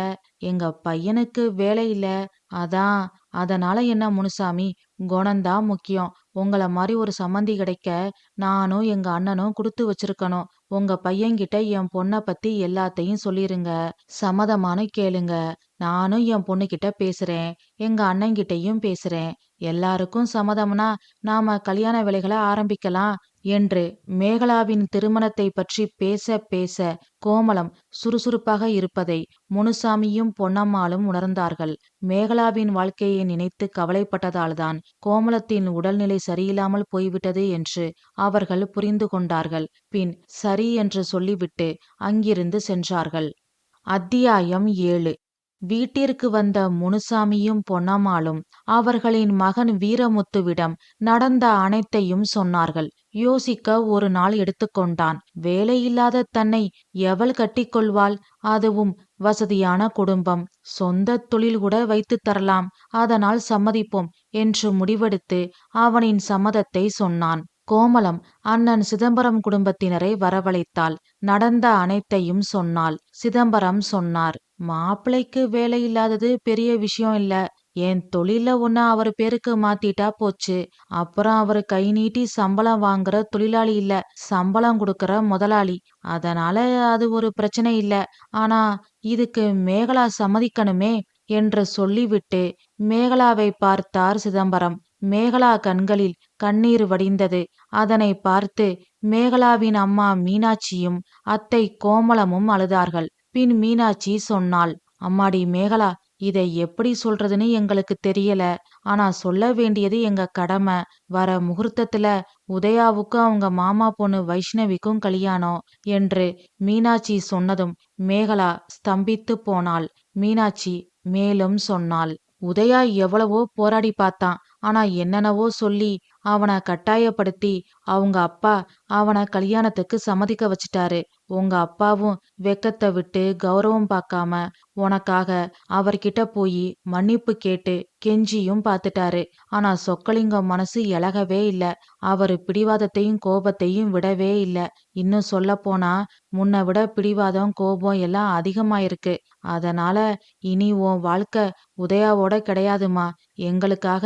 Speaker 1: எங்க பையனுக்கு வேலை இல்ல. அதான். அதனால என்ன முனுசாமி, குணம்தான் முக்கியம். உங்கள மாதிரி ஒரு சம்மந்தி கிடைக்க நானும் எங்க அண்ணனும் கொடுத்து வச்சிருக்கணும். உங்க பையன்கிட்ட என் பொண்ண பத்தி எல்லாத்தையும் சொல்லிருங்க. சம்மதமானு கேளுங்க. நானும் என் பொண்ணுகிட்ட பேசுறேன். எங்க அண்ணன்கிட்டயும் பேசுறேன். எல்லாருக்கும் சம்மதம்னா நாம கல்யாண வேலைகளை ஆரம்பிக்கலாம் என்று மேகலாவின் திருமணத்தை பற்றி பேச பேச கோமளம் சுறுசுறுப்பாக இருப்பதை முனுசாமியும் பொன்னம்மாளும் உணர்ந்தார்கள். மேகலாவின் வாழ்க்கையை நினைத்து கவலைப்பட்டதால்தான் கோமளத்தின் உடல்நிலை சரியில்லாமல் போய்விட்டது என்று அவர்கள் புரிந்து கொண்டார்கள். பின் சரி என்று சொல்லிவிட்டு அங்கிருந்து சென்றார்கள். அத்தியாயம் 7. வீட்டிற்கு வந்த முனுசாமியும் பொன்னம்மாளும் அவர்களின் மகன் வீரமுத்துவிடம் நடந்த அனைத்தையும் சொன்னார்கள். யோசிக்க ஒரு நாள் எடுத்துக்கொண்டான். வேலையில்லாத தன்னை எவள் கட்டிக்கொள்வாள்? அதுவும் வசதியான குடும்பம். சொந்த தொழில் கூட வைத்து தரலாம். அதனால் சம்மதிப்போம் என்று முடிவெடுத்து அவனின் சம்மதத்தை சொன்னான். கோமளம் அண்ணன் சிதம்பரம் குடும்பத்தினரை வரவழைத்தாள். நடந்த அனைத்தையும் சொன்னாள். சிதம்பரம் சொன்னார், மாப்பிள்ளைக்கு வேலை இல்லாதது பெரிய விஷயம் இல்ல. என் தொழில ஒண்ணு அவர் பேருக்கு மாத்திட்டா போச்சு. அப்புறம் அவரு கை நீட்டி சம்பளம் வாங்குற தொழிலாளி இல்ல, சம்பளம் கொடுக்கற முதலாளி. அதனால அது ஒரு பிரச்சனை இல்ல. ஆனா இதுக்கு மேகலா சம்மதிக்கணுமே என்று சொல்லிவிட்டு மேகலாவை பார்த்தார் சிதம்பரம். மேகலா கண்களில் கண்ணீர் வடிந்தது. அதனை பார்த்து மேகலாவின் அம்மா மீனாட்சியும் அத்தை கோமளமும் அழுதார்கள். பின் மீனாட்சி சொன்னாள், அம்மாடி மேகலா, இதை எப்படி சொல்றதுன்னு எங்களுக்கு தெரியல. ஆனா சொல்ல வேண்டியது எங்க கடமை. வர முகூர்த்தத்துல உதயாவுக்கும் அவங்க மாமா பொண்ணு வைஷ்ணவிக்கும் கல்யாணம் என்று மீனாட்சி சொன்னதும் மேகலா ஸ்தம்பித்து போனாள். மீனாட்சி மேலும் சொன்னாள், உதயா எவ்வளவோ போராடி பார்த்தான். ஆனா என்னென்னவோ சொல்லி அவனை கட்டாயப்படுத்தி அவங்க அப்பா அவனை கல்யாணத்துக்கு சம்மதிக்க வச்சிட்டாரு. உங்க அப்பாவும் வெக்கத்தை விட்டு கௌரவம் பார்க்காம உனக்காக அவர்கிட்ட போய் மன்னிப்பு கேட்டு கெஞ்சியும் பார்த்துட்டாரு. ஆனா சொக்கலிங்கம் மனசு இளகவே இல்ல. அவரு பிடிவாதத்தையும் கோபத்தையும் விடவே இல்ல. இன்னும் சொல்ல போனா முன்ன விட பிடிவாதம் கோபம் எல்லாம் அதிகமாயிருக்கு. அதனால இனி உன் வாழ்க்கை உதயாவோட கிடையாதுமா. எங்களுக்காக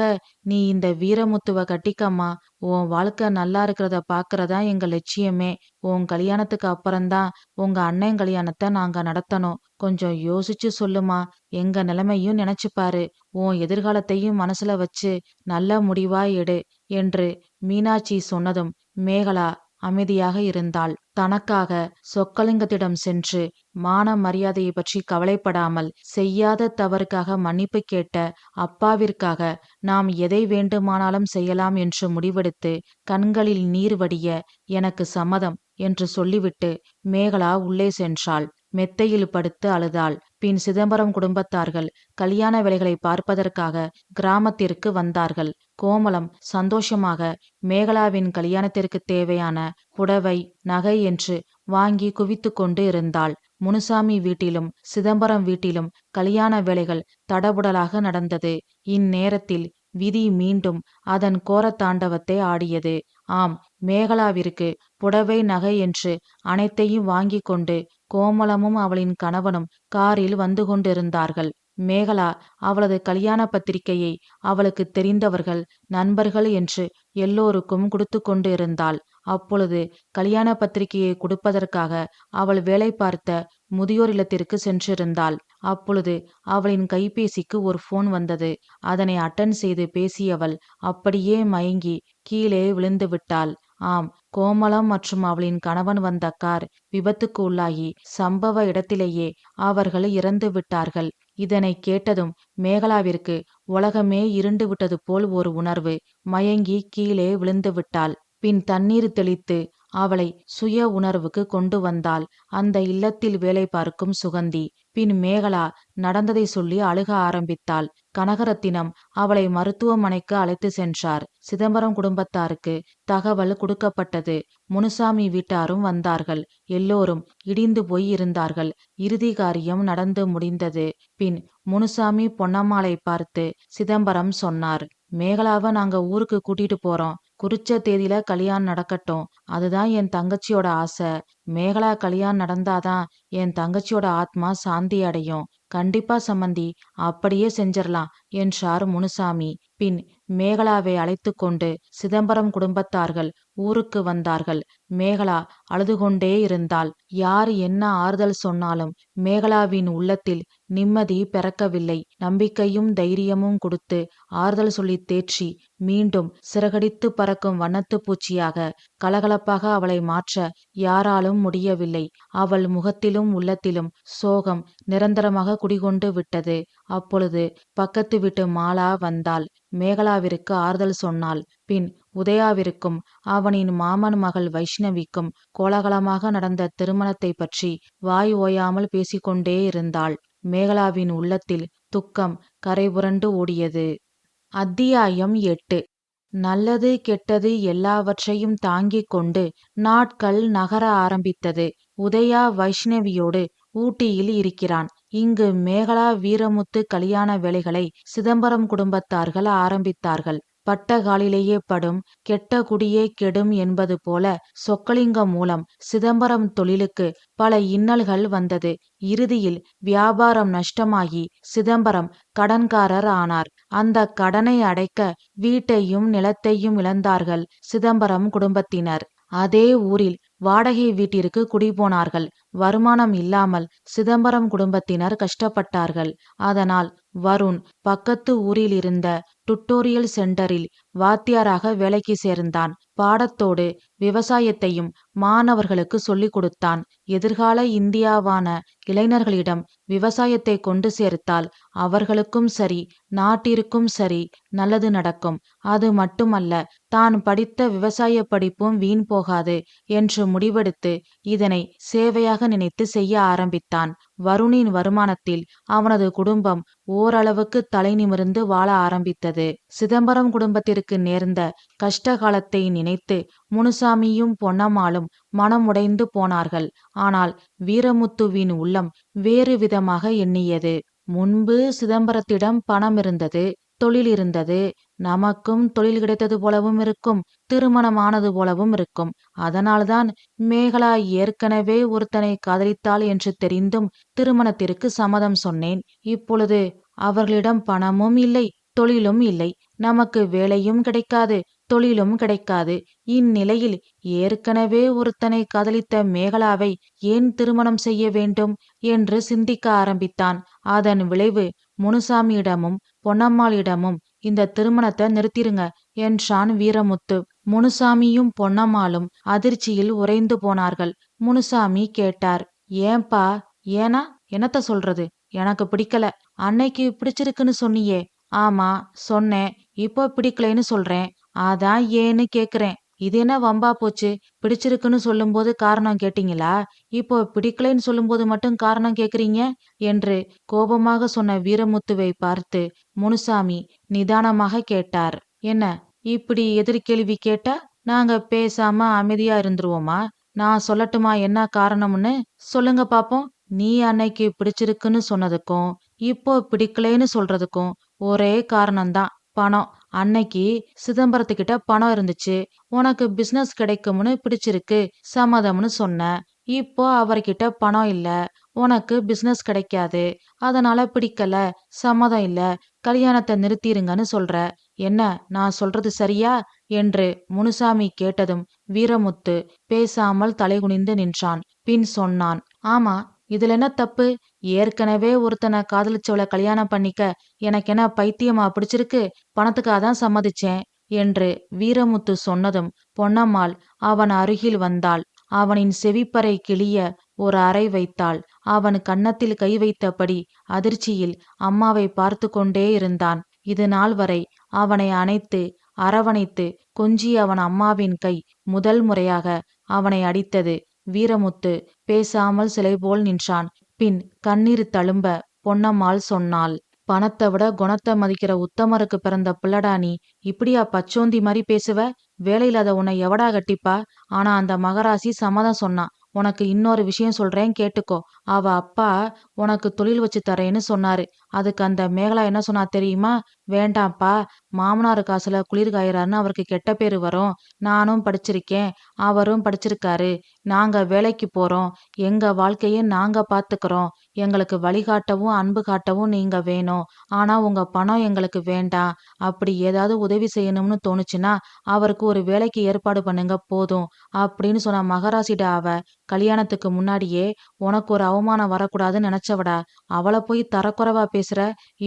Speaker 1: நீ இந்த வீரமுத்துவ கட்டிக்கம்மா. உன் வாழ்க்கை நல்லா இருக்கிறத பாக்குறதா எங்க லட்சியமே. உன் கல்யாணத்துக்கு அப்புறம்தான் உங்க அண்ணன் கல்யாணத்தை நாங்க நடத்தணும். கொஞ்சம் யோசிச்சு சொல்லுமா. எங்க நிலைமையும் நினைச்சு பாரு. உன் எதிர்காலத்தையும் மனசுல வச்சு நல்ல முடிவா எடு என்று மீனாட்சி சொன்னதும் மேகலா அமைதியாக இருந்தாள். தனக்காக சொக்கலிங்கத்திடம் சென்று மான மரியாதையை பற்றி கவலைப்படாமல் செய்யாத தவறுக்காக மன்னிப்பு கேட்ட அப்பாவிற்காக நாம் எதை வேண்டுமானாலும் செய்யலாம் என்று முடிவெடுத்து கண்களில் நீர் வடிய எனக்கு சம்மதம் என்று சொல்லிவிட்டு மேகலா உள்ளே சென்றாள். மெத்தையில் படுத்து அழுதாள். பின் சிதம்பரம் குடும்பத்தார்கள் கல்யாண வேலைகளை பார்ப்பதற்காக கிராமத்திற்கு வந்தார்கள். கோமளம் சந்தோஷமாக மேகலாவின் கல்யாணத்திற்கு தேவையான புடவை நகை என்று வாங்கி குவித்து கொண்டு இருந்தாள். முனுசாமி வீட்டிலும் சிதம்பரம் வீட்டிலும் கல்யாண வேலைகள் தடபுடலாக நடந்தது. இந்நேரத்தில் விதி மீண்டும் அதன் கோர தாண்டவத்தை ஆடியது. ஆம், மேகலாவிற்கு புடவை நகை என்று அனைத்தையும் வாங்கி கொண்டு கோமளமும் அவளின் கணவனும் காரில் வந்து கொண்டிருந்தார்கள். மேகலா அவளது கல்யாண பத்திரிகையை அவளுக்கு தெரிந்தவர்கள் நண்பர்கள் என்று எல்லோருக்கும் கொடுத்து கொண்டு இருந்தாள். அப்பொழுது கல்யாண பத்திரிகையை கொடுப்பதற்காக அவள் வேலை பார்த்த முதியோர் இல்லத்திற்கு சென்றிருந்தாள். அப்பொழுது அவளின் கைபேசிக்கு ஒரு போன் வந்தது. அதனை அட்டன் செய்து பேசியவள் அப்படியே மயங்கி கீழே விழுந்து விட்டாள். ஆம், கோமளம் மற்றும் அவளின் கணவன் வந்த கார் விபத்துக்கு உள்ளாகி சம்பவ இடத்திலேயே அவர்கள் இறந்து விட்டார்கள். இதனை கேட்டதும் மேகலாவிற்கு உலகமே இருண்டு விட்டது போல் ஒரு உணர்வு. மயங்கி கீழே விழுந்து விட்டாள். பின் தண்ணீர் தெளித்து அவளை சுய உணர்வுக்கு கொண்டு வந்தாள் அந்த இல்லத்தில் வேலை பார்க்கும் சுகந்தி. பின் மேகலா நடந்ததை சொல்லி அழுக ஆரம்பித்தாள். கனகரத்தினம் அவளை மருத்துவமனைக்கு அழைத்து சென்றார். சிதம்பரம் குடும்பத்தாருக்கு தகவல் கொடுக்கப்பட்டது. முனுசாமி வீட்டாரும் வந்தார்கள். எல்லோரும் இடிந்து போய் இருந்தார்கள். இறுதி காரியம் நடந்து முடிந்தது. பின் முனுசாமி பொன்னம்மாளை பார்த்து சிதம்பரம் சொன்னார், மேகலாவை நாங்க ஊருக்கு கூட்டிட்டு போறோம். குறிச்ச தேதியில கல்யாணம் நடக்கட்டும். அதுதான் என் தங்கச்சியோட ஆசை. மேகலா கல்யாணம் நடந்தாதான் என் தங்கச்சியோட ஆத்மா சாந்தி அடையும். கண்டிப்பா சம்மந்தி, அப்படியே செஞ்சிடலாம் என்றார் முனுசாமி. பின் மேகலாவை அழைத்து கொண்டு சிதம்பரம் குடும்பத்தார்கள் ஊருக்கு வந்தார்கள். மேகலா அழுது கொண்டே இருந்தாள். யார் என்ன ஆறுதல் சொன்னாலும் மேகலாவின் உள்ளத்தில் நிம்மதி பிறக்கவில்லை. நம்பிக்கையும் தைரியமும் கொடுத்து ஆறுதல் சொல்லி தேற்றி மீண்டும் சிறகடித்து பறக்கும் வண்ணத்து பூச்சியாக கலகலப்பாக அவளை மாற்ற யாராலும் முடியவில்லை. அவள் முகத்திலும் உள்ளத்திலும் சோகம் நிரந்தரமாக குடிகொண்டு விட்டது. அப்பொழுது பக்கத்து வீட்டு மாலா வந்தாள். மேகலாவிற்கு ஆறுதல் சொன்னாள். பின் உதயாவிற்கும் அவனின் மாமன் மகள் வைஷ்ணவிக்கும் கோலாகலமாக நடந்த திருமணத்தை பற்றி வாய் ஓயாமல் பேசிக்கொண்டே இருந்தாள். மேகலாவின் உள்ளத்தில் துக்கம் கரைபுரண்டு ஓடியது. அத்தியாயம் 8. நல்லது கெட்டது எல்லாவற்றையும் தாங்கிக் கொண்டு நாட்கள் நகர ஆரம்பித்தது. உதயா வைஷ்ணவியோடு ஊட்டியில் இருக்கிறான். இங்கு மேகலா வீரமுத்து கல்யாண வேலைகளை சிதம்பரம் குடும்பத்தார்கள் ஆரம்பித்தார்கள். பட்ட காலிலேயே படும், கெட்ட குடியே கெடும் என்பது போல சொக்கலிங்கம் மூலம் சிதம்பரம் தொழிலுக்கு பல இன்னல்கள் வந்தது. இறுதியில் வியாபாரம் நஷ்டமாகி சிதம்பரம் கடன்காரர் ஆனார். அந்த கடனை அடைக்க வீட்டையும் நிலத்தையும் இழந்தார்கள் சிதம்பரம் குடும்பத்தினர். அதே ஊரில் வாடகை வீட்டிற்கு குடிபோனார்கள். வருமானம் இல்லாமல் சிதம்பரம் குடும்பத்தினர் கஷ்டப்பட்டார்கள். அதனால் வருண் பக்கத்து ஊரில் இருந்த டுட்டோரியல் சென்டரில் வாத்தியாராக வேலைக்கு சேர்ந்தான். பாடத்தோடு விவசாயத்தையும் மாணவர்களுக்கு சொல்லிக் கொடுத்தான். எதிர்கால இந்தியாவான இளைஞர்களிடம் விவசாயத்தை கொண்டு சேர்த்தால் அவர்களுக்கும் சரி, நாட்டிற்கும் சரி நல்லது நடக்கும். அது மட்டுமல்ல, தான் படித்த விவசாய படிப்பும் வீண் போகாது என்று முடிவெடுத்து இதனை சேவையாக நினைத்து செய்ய ஆரம்பித்தான். வருணின் வருமானத்தில் அவனது குடும்பம் ஓரளவுக்கு தலை நிமிர்ந்து வாழ ஆரம்பித்தது. சிதம்பரம் குடும்பத்திற்கு நேர்ந்த கஷ்ட காலத்தை நினைத்து முனுசாமியும் பொன்னம்மாளும் மனம் உடைந்து போனார்கள். ஆனால் வீரமுத்துவின் உள்ளம் வேறு விதமாக எண்ணியது. முன்பு சிதம்பரத்திடம் பணம் இருந்தது, தொழில் இருந்தது, நமக்கும் தொழில் கிடைத்தது போலவும் இருக்கும், திருமணமானது போலவும் இருக்கும். அதனால்தான் மேகலா ஏற்கனவே ஒருத்தனை காதலித்தாள் என்று தெரிந்தும் திருமணத்திற்கு சம்மதம் சொன்னேன். இப்பொழுது அவர்களிடம் பணமும் இல்லை, தொழிலும் இல்லை. நமக்கு வேலையும் கிடைக்காது, தொழிலும் கிடைக்காது. இந்நிலையில் ஏற்கனவே ஒருத்தனை காதலித்த மேகலாவை ஏன் திருமணம் செய்ய வேண்டும் என்று சிந்திக்க ஆரம்பித்தான். அதன் விளைவு முனுசாமியிடமும் பொன்னம்மாளிடமும் இந்த திருமணத்தை நிறுத்திருங்க என்றான் வீரமுத்து. முனுசாமியும் பொன்னம்மாளும் அதிர்ச்சியில் உறைந்து போனார்கள். முனுசாமி கேட்டார், ஏன்பா? ஏனா என்னத்த சொல்றது? எனக்கு பிடிக்கல. அன்னைக்கு பிடிச்சிருக்குன்னு சொன்னியே. ஆமா சொன்னேன், இப்போ பிடிக்கலைன்னு சொல்றேன். அதான் ஏன்னு கேக்குறேன். இது என்ன வம்பா போச்சு? பிடிச்சிருக்குன்னு சொல்லும்போது காரணம் கேட்டீங்களா? இப்போ பிடிக்கலைன்னு சொல்லும்போது மட்டும் காரணம் கேக்குறீங்க என்று கோபமாக சொன்ன வீரமுத்துவை பார்த்து முனுசாமி நிதானமாக கேட்டார். என்ன இப்படி எதிர்கேள்வி கேட்டா நாங்க பேசாம அமைதியா இருந்துருவோமா? நான் சொல்லட்டுமா என்ன காரணம்னு? சொல்லுங்க பாப்போம். நீ அன்னைக்கு பிடிச்சிருக்குன்னு சொன்னதுக்கும் இப்போ பிடிக்கலைன்னு சொல்றதுக்கும் ஒரே காரணம்தான், பணம். அன்னைக்கு சிதம்பரத்துக்கிட்ட பணம் இருந்துச்சு, உனக்கு பிசினஸ் கிடைக்கும்னு பிடிச்சிருக்கு, சம்மதம்னு சொன்ன. இப்போ அவர்கிட்ட பணம் இல்ல, உனக்கு பிசினஸ் கிடைக்காது, அதனால பிடிக்கல, சம்மதம் இல்ல, கல்யாணத்தை நிறுத்திருங்கன்னு சொல்ற. என்ன நான் சொல்றது சரியா என்று முனுசாமி கேட்டதும் வீரமுத்து பேசாமல் தலைகுனிந்து நின்றான். பின் சொன்னான், ஆமா, இதுல என்ன தப்பு? ஏற்கனவே ஒருத்தனை காதலிச்சவளை கல்யாணம் பண்ணிக்க எனக்கு என்ன பைத்தியமா பிடிச்சிருக்கு? பணத்துக்காகதான் சம்மதிச்சேன் என்று வீரமுத்து சொன்னதும் பொன்னம்மாள் அவன் அருகில் வந்தாள். அவனின் செவிப்பறை கிளிய ஒரு அறை வைத்தாள். அவன் கன்னத்தில் கை வைத்தபடி அதிர்ச்சியில் அம்மாவை பார்த்து கொண்டே இருந்தான். இது நாள் வரை அவனை அணைத்து அரவணைத்து கொஞ்சி அவன் அம்மாவின் கை முதல் முறையாக அவனை அடித்தது. வீரமுத்து பேசாமல் சிலை போல் நின்றான். பின் கண்ணீர் தழும்ப பொன்னம்மாள் சொன்னாள், பணத்தை விட குணத்தை மதிக்கிற உத்தமருக்கு பிறந்த பிள்ளடா நீ. இப்படியா பச்சோந்தி மாதிரி பேசுவ? வேலையில்லாத உன்னை எவடா கட்டிப்பா? ஆனா அந்த மகராசி சம்மதம் சொன்னான். உனக்கு இன்னொரு விஷயம் சொல்றேன் கேட்டுக்கோ. அவ அப்பா உனக்கு தொழில் வச்சு தரேன்னு சொன்னாரு. அதுக்கு அந்த மேகலா என்ன சொன்னா தெரியுமா? வேண்டாம்ப்பா, மாமனார் காசுல குளிர் காயறாருன்னு அவருக்கு கெட்ட பேரு வரும். நானும் படிச்சிருக்கேன், அவரும் படிச்சிருக்காரு. நாங்க வேலைக்கு போறோம், எங்க வாழ்க்கைய நாங்க பாத்துக்கிறோம். எங்களுக்கு வழிகாட்டவும் அன்பு காட்டவும் நீங்க வேணும். ஆனா உங்க பணம் எங்களுக்கு வேண்டாம். அப்படி ஏதாவது உதவி செய்யணும்னு தோணுச்சுன்னா அவருக்கு ஒரு வேலைக்கு ஏற்பாடு பண்ணுங்க போதும் அப்படின்னு சொன்ன மகராசிட. அவ கல்யாணத்துக்கு முன்னாடியே உனக்கு ஒரு அவமானம் வரக்கூடாதுன்னு நினைச்சவடா. அவளை போய் தரக்குறைவா பேசுற.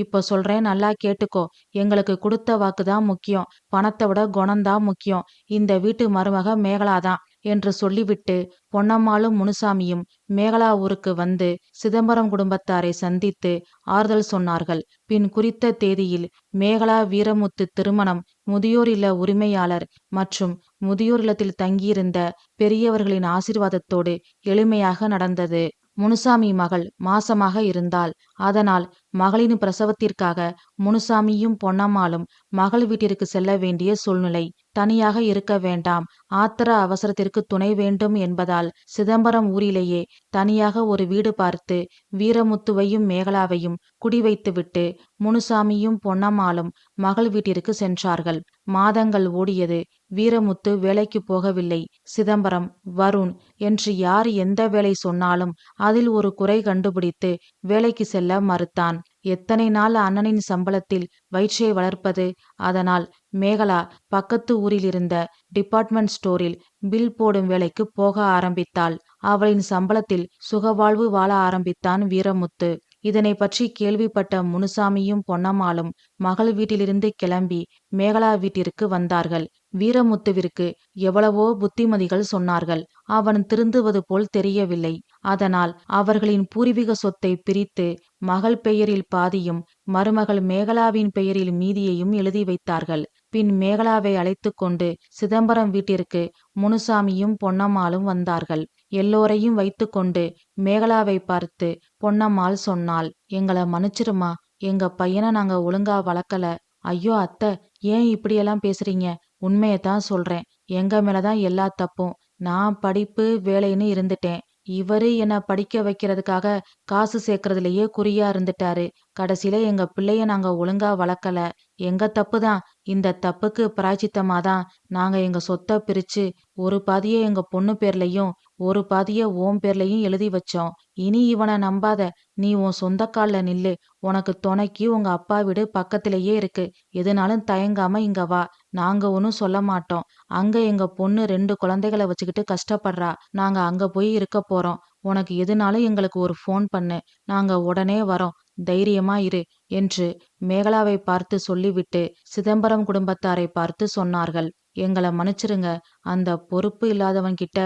Speaker 1: இப்ப சொல்றேன் நல்லா கேட்டுக்கோ. எங்களுக்கு கொடுத்த வாக்குதான் முக்கியம், பணத்தை விட குணம்தான் முக்கியம். இந்த வீட்டு மருமக மேகலாதான் என்று சொல்லிவிட்டு பொன்னம்மாளும் முனுசாமியும் மேகலா ஊருக்கு வந்து சிதம்பரம் குடும்பத்தாரை சந்தித்து ஆறுதல் சொன்னார்கள். பின் குறித்த தேதியில் மேகலா வீரமுத்து திருமணம் முதியோர் இல்ல உரிமையாளர் மற்றும் முதியோர் இல்லத்தில் தங்கியிருந்த பெரியவர்களின் ஆசீர்வாதத்தோடு எளிமையாக நடந்தது. முனுசாமி மகள் மாசமாக இருந்தாள். அதனால் மகளின் பிரசவத்திற்காக முனுசாமியும் பொன்னம்மாளும் மகள் வீட்டிற்கு செல்ல வேண்டிய சூழ்நிலை. தனியாக இருக்க வேண்டாம், ஆத்திர அவசரத்திற்கு துணை வேண்டும் என்பதால் சிதம்பரம் ஊரிலேயே தனியாக ஒரு வீடு பார்த்து வீரமுத்துவையும் மேகலாவையும் குடி வைத்துவிட்டு முனுசாமியும் பொன்னம்மாளும் மகள் வீட்டிற்கு சென்றார்கள். மாதங்கள் ஓடியது. வீரமுத்து வேலைக்கு போகவில்லை. சிதம்பரம், வருண் என்று யார் எந்த வேலை சொன்னாலும் அதில் ஒரு குறை கண்டுபிடித்து வேலைக்கு செல்ல மறுத்தான். எத்தனை நாள் அண்ணனின் சம்பளத்தில் வயிற்றை வளர்ப்பது? அதனால் மேகலா பக்கத்து ஊரில் இருந்த டிபார்ட்மெண்ட் ஸ்டோரில் பில் போடும் வேலைக்கு போக ஆரம்பித்தாள். அவளின் சம்பளத்தில் சுகவாழ்வு வாழ ஆரம்பித்தான் வீரமுத்து. இதனை பற்றி கேள்விப்பட்ட முனுசாமியும் பொன்னம்மாளும் மகள் வீட்டிலிருந்து கிளம்பி மேகலா வீட்டிற்கு வந்தார்கள். வீரமுத்துவிற்கு எவ்வளவோ புத்திமதிகள் சொன்னார்கள். அவன் திருந்துவது போல் தெரியவில்லை. அதனால் அவர்களின் பூர்வீக சொத்தை பிரித்து மகள் பெயரில் பாதியும் மருமகள் மேகலாவின் பெயரில் மீதியையும் எழுதி வைத்தார்கள். பின் மேகலாவை அழைத்து கொண்டு சிதம்பரம் வீட்டிற்கு முனுசாமியும் பொன்னம்மாளும் வந்தார்கள். எல்லோரையும் வைத்து கொண்டு மேகலாவை பார்த்து பொன்னம்மாள் சொன்னாள், எங்களை மன்னிச்சிருமா, எங்க பையனை நாங்க ஒழுங்கா வளர்க்கல. ஐயோ அத்தை, ஏன் இப்படியெல்லாம் பேசுறீங்க? உண்மையத்தான் சொல்றேன். எங்க மேலதான் எல்லா தப்பும். நான் படிப்பு வேலைன்னு இருந்துட்டேன். இவரு என்ன படிக்க வைக்கிறதுக்காக காசு சேர்க்கறதுலயே குறியா இருந்துட்டாரு. கடைசியில எங்க பிள்ளைய நாங்க ஒழுங்கா வளர்க்கல. எங்க தப்பு தான். இந்த தப்புக்கு பிராய்ச்சித்தமாதான் நாங்க எங்க சொத்தை பிரிச்சு ஒரு பாதிய எங்க பொண்ணு பேர்லயும் ஒரு பாதிய ஓம் பேர்லயும் எழுதி வச்சோம். இனி இவனை நம்பாத. நீ உன் சொந்த கால்ல நில்லு. உனக்கு துணைக்கு உங்க அப்பா வீடு பக்கத்திலேயே இருக்கு. எதுனாலும் தயங்காம இங்க வா. நாங்க ஒன்னும் சொல்ல மாட்டோம். அங்க எங்க பொண்ணு 2 குழந்தைகளை வச்சுக்கிட்டு கஷ்டப்படுறா. நாங்க அங்க போய் இருக்க போறோம். உனக்கு எதுனாலும் எங்களுக்கு ஒரு ஃபோன் பண்ணு. நாங்க உடனே வரோம். தைரியமா இரு என்று மேகலாவை பார்த்து சொல்லிவிட்டு சிதம்பரம் குடும்பத்தாரை பார்த்து சொன்னார்கள். எங்களை மன்னிச்சிருங்க. அந்த பொறுப்பு இல்லாதவன்கிட்ட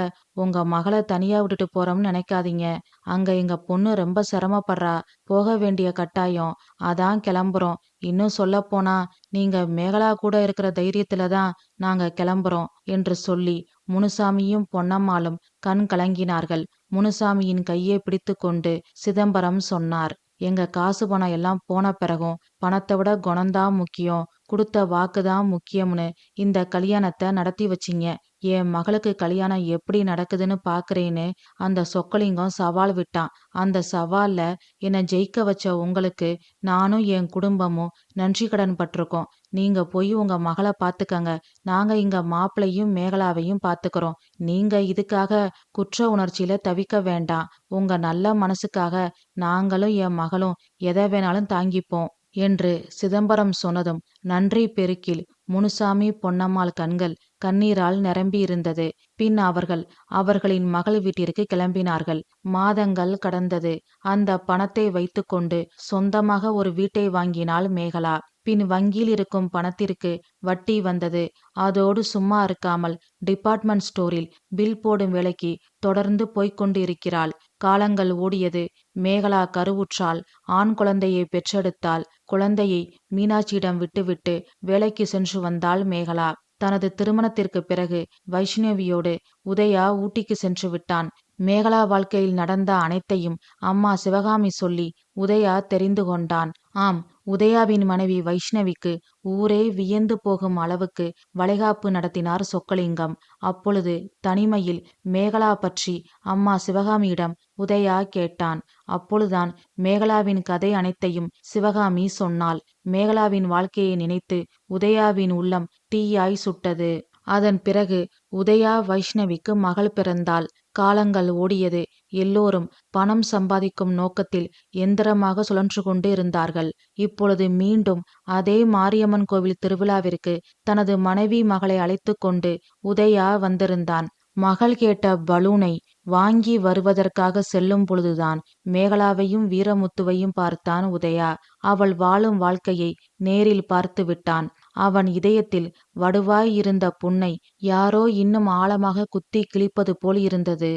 Speaker 1: உங்க மகளை தனியா விட்டுட்டு போறோம்னு நினைக்காதீங்க. அங்க எங்க பொண்ணு ரொம்ப சிரமப்படுறா. போக வேண்டிய கட்டாயம். அதான் கிளம்புறோம். இன்னும் சொல்ல போனா நீங்க மேகலா கூட இருக்கிற தைரியத்துலதான் நாங்க கிளம்புறோம் என்று சொல்லி முனுசாமியும் பொன்னம்மாளும் கண் கலங்கினார்கள். முனுசாமியின் கையை பிடித்து கொண்டு சிதம்பரம் சொன்னார், எங்க காசு பணம் எல்லாம் போன பிறகும் பணத்தை விட குணம்தான் முக்கியம், கொடுத்த வாக்குதான் முக்கியம்னு இந்த கல்யாணத்தை நடத்தி வச்சிங்க. என் மகளுக்கு கல்யாணம் எப்படி நடக்குதுன்னு பாக்குறேன்னு அந்த சொக்கலிங்கம் சவால் விட்டான். அந்த சவால்ல என்னை ஜெயிக்க வச்ச உங்களுக்கு நானும் என் குடும்பமும் நன்றி கடன் பட்டிருக்கோம். நீங்க போய் உங்க மகளை பாத்துக்கங்க. நாங்க இங்க மாப்பிளையும் மேகலாவையும் பாத்துக்கிறோம். நீங்க இதுக்காக குற்ற உணர்ச்சியில தவிக்க வேண்டாம். உங்க நல்ல மனசுக்காக நாங்களும் என் மகளும் எதை வேணாலும் தாங்கிப்போம் என்று சிதம்பரம் சொன்னதும் நன்றி பெருக்கில் முனுசாமி பொன்னம்மாள் கண்கள் கண்ணீரால் நிரம்பி இருந்தது. பின் அவர்கள் அவர்களின் மகள் வீட்டிற்கு கிளம்பினார்கள். மாதங்கள் கடந்தது. அந்த பணத்தை வைத்துக்கொண்டு சொந்தமாக ஒரு வீட்டை வாங்கினாள் மேகலா. பின் வங்கியில் இருக்கும் பணத்திற்கு வட்டி வந்தது. அதோடு சும்மா இருக்காமல் டிபார்ட்மெண்ட் ஸ்டோரில் பில் போடும் வேலைக்கு தொடர்ந்து போய்கொண்டு இருக்கிறாள். காலங்கள் ஓடியது. மேகலா கருவுற்றாள். ஆண் குழந்தையை பெற்றெடுத்தாள். குழந்தையை மீனாட்சியிடம் விட்டுவிட்டு வேலைக்கு சென்று வந்தாள் மேகலா. தனது திருமணத்திற்கு பிறகு வைஷ்ணவியோடு உதயா ஊட்டிக்கு சென்று விட்டான். மேகலா வாழ்க்கையில் நடந்த அனைத்தையும் அம்மா சிவகாமி சொல்லி உதயா தெரிந்து கொண்டான். ஆம், உதயாவின் மனைவி வைஷ்ணவிக்கு ஊரே வியந்து போகும் அளவுக்கு வளைகாப்பு நடத்தினார் சொக்கலிங்கம். அப்பொழுது தனிமையில் மேகலா பற்றி அம்மா சிவகாமியிடம் உதயா கேட்டான். அப்பொழுதுதான் மேகலாவின் கதை அனைத்தையும் சிவகாமி சொன்னாள். மேகலாவின் வாழ்க்கையை நினைத்து உதயாவின் உள்ளம் தீயாய் சுட்டது. அதன் பிறகு உதயா வைஷ்ணவிக்கு மகள் பிறந்தாள். காலங்கள் ஓடியது. எல்லோரும் பணம் சம்பாதிக்கும் நோக்கத்தில் எந்திரமாக சுழன்று கொண்டு இருந்தார்கள். இப்பொழுது மீண்டும் அதே மாரியம்மன் கோவில் திருவிழாவிற்கு தனது மனைவி மகளை அழைத்து கொண்டு உதயா வந்திருந்தான். மகள் கேட்ட பலூனை வாங்கி வருவதற்காக செல்லும் பொழுதுதான் மேகலாவையும் வீரமுத்துவையும் பார்த்தான் உதயா. அவள் வாழும் வாழ்க்கையை நேரில் பார்த்து விட்டான். அவன் இதயத்தில் வடுவாய் இருந்த புண்ணை யாரோ இன்னும் ஆழமாக குத்தி கிழிப்பது போல் இருந்தது.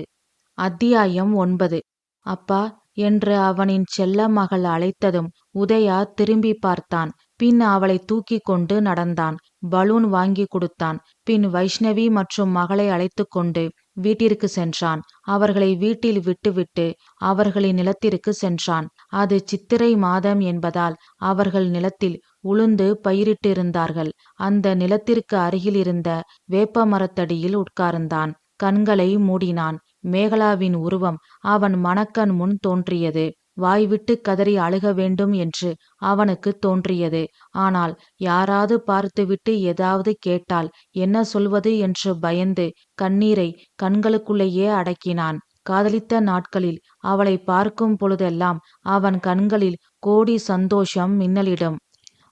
Speaker 1: அத்தியாயம் 9. அப்பா என்று அவனின் செல்ல மகள் அழைத்ததும் உதயா திரும்பி பார்த்தான். பின் அவளை தூக்கி கொண்டு நடந்தான். பலூன் வாங்கி கொடுத்தான். பின் வைஷ்ணவி மற்றும் மகளை அழைத்து கொண்டு வீட்டிற்கு சென்றான். அவர்களை வீட்டில் விட்டுவிட்டு அவர்களின் நிலத்திற்கு சென்றான். அது சித்திரை மாதம் என்பதால் அவர்கள் நிலத்தில் உளுந்து பயிரிட்டிருந்தார்கள். அந்த நிலத்திற்கு அருகில் இருந்த வேப்ப மரத்தடியில் உட்கார்ந்தான். கண்களை மூடினான். மேகலாவின் உருவம் அவன் மனக்கண் முன் தோன்றியது. வாய்விட்டு கதறி அழுக வேண்டும் என்று அவனுக்கு தோன்றியது. ஆனால் யாராவது பார்த்துவிட்டு ஏதாவது கேட்டால் என்ன சொல்வது என்று பயந்து கண்ணீரை கண்களுக்குள்ளேயே அடக்கினான். காதலித்த நாட்களில் அவளை பார்க்கும் பொழுதெல்லாம் அவன் கண்களில் கோடி சந்தோஷம் மின்னலிடும்.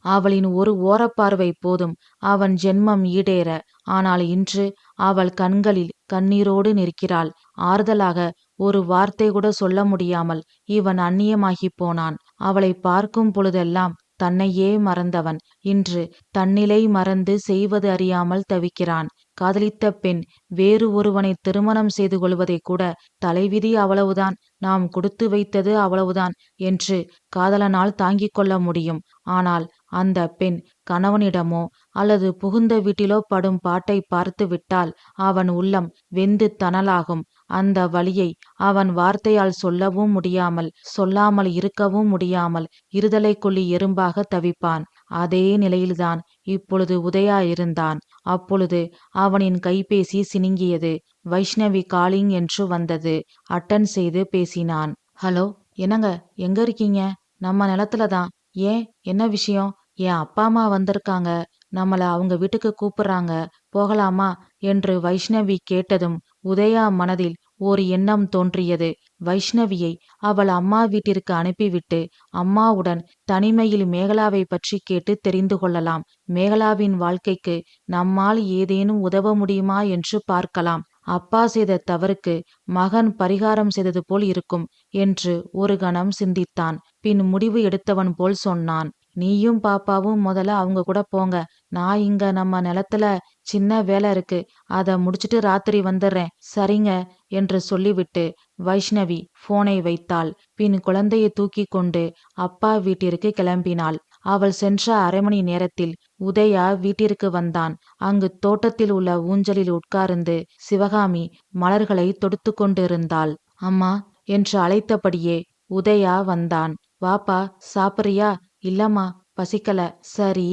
Speaker 1: அவளின் ஒரு ஓரப்பார்வை போதும் அவன் ஜென்மம் ஈடேற. ஆனால் இன்று அவள் கண்களில் கண்ணீரோடு நிற்கிறாள். ஆறுதலாக ஒரு வார்த்தை கூட சொல்ல முடியாமல் இவன் அந்நியமாகிப் போனான். அவளை பார்க்கும் பொழுதெல்லாம் தன்னையே மறந்தவன் இன்று தன்னிலை மறந்து செய்வது அறியாமல் தவிக்கிறான். காதலித்த பெண் வேறு ஒருவனை திருமணம் செய்து கொள்வதை கூட தலைவிதி அவ்வளவுதான், நாம் கொடுத்து வைத்தது அவ்வளவுதான் என்று காதலனால் தாங்கிக் கொள்ள முடியும். ஆனால் அந்த பெண் கணவனிடமோ அல்லது புகுந்த வீட்டிலோ படும் பாட்டை பார்த்து விட்டால் அவன் உள்ளம் வெந்து தணலாகும். அந்த வலியை அவன் வார்த்தையால் சொல்லவும் முடியாமல் சொல்லாமல் இருக்கவும் முடியாமல் இருதலைக்கொள்ளி எறும்பாக தவிப்பான். அதே நிலையில்தான் இப்பொழுது உதயா இருந்தான். அப்பொழுது அவனின் கைபேசி சினுங்கியது. வைஷ்ணவி காலிங் என்று வந்தது. அட்டன் செய்து பேசினான். ஹலோ, என்னங்க, எங்க இருக்கீங்க? நம்ம நிலத்துல தான். ஏன், என்ன விஷயம்? என் அப்பா அம்மா வந்திருக்காங்க, நம்மள அவங்க வீட்டுக்கு கூப்பிடுறாங்க, போகலாமா என்று வைஷ்ணவி கேட்டதும் உதயா மனதில் ஓர் எண்ணம் தோன்றியது. வைஷ்ணவியை அவள் அம்மா வீட்டிற்கு அனுப்பிவிட்டு அம்மாவுடன் தனிமையில் மேகலாவை பற்றி கேட்டு தெரிந்து கொள்ளலாம். மேகலாவின் வாழ்க்கைக்கு நம்மால் ஏதேனும் உதவ முடியுமா என்று பார்க்கலாம். அப்பா செய்த தவறுக்கு மகன் பரிகாரம் செய்தது போல் இருக்கும் என்று ஒரு கணம் சிந்தித்தான். பின் முடிவு எடுத்தவன் போல் சொன்னான். நீயும் பாப்பாவும் முதல்ல அவங்க கூட போங்க. நான் இங்க நம்ம நிலத்துல சின்ன வேலை இருக்கு, அத முடிச்சிட்டு ராத்திரி வந்துடுறேன். சரிங்க என்று சொல்லிவிட்டு வைஷ்ணவி போனை வைத்தாள். பின் குழந்தையை தூக்கி கொண்டு அப்பா வீட்டிற்கு கிளம்பினாள். அவள் சென்ற அரை மணி நேரத்தில் உதயா வீட்டிற்கு வந்தான். அங்கு தோட்டத்தில் உள்ள ஊஞ்சலில் உட்கார்ந்து சிவகாமி மலர்களை தொடுத்து கொண்டிருந்தாள். அம்மா என்று அழைத்தபடியே உதயா வந்தான். வாப்பா, சாப்பிட்றியா? இல்லம்மா, பசிக்கல. சரி,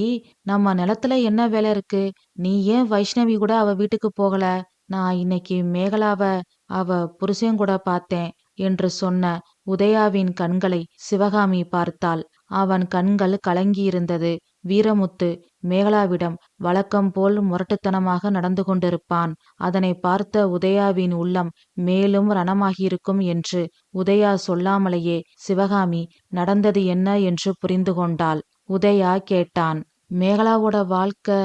Speaker 1: நம்ம நிலத்துல என்ன வேலை இருக்கு? நீ ஏன் வைஷ்ணவி கூட அவ வீட்டுக்கு போகல? நான் இன்னைக்கு மேகலாவ அவ புருஷன் கூட பார்த்தேன் என்று சொன்ன உதயாவின் கண்களை சிவகாமி பார்த்தாள். அவன் கண்கள் கலங்கியிருந்தது. வீரமுத்து மேகலாவிடம் வழக்கம் போல் முரட்டுத்தனமாக நடந்து கொண்டிருப்பான். அதனை பார்த்த உதயாவின் உள்ளம் மேலும் ரணமாகியிருக்கும் என்று உதயா சொல்லாமலேயே சிவகாமி நடந்தது என்ன என்று புரிந்து கொண்டாள். உதயா கேட்டான். மேகலாவோட வாழ்க்கை,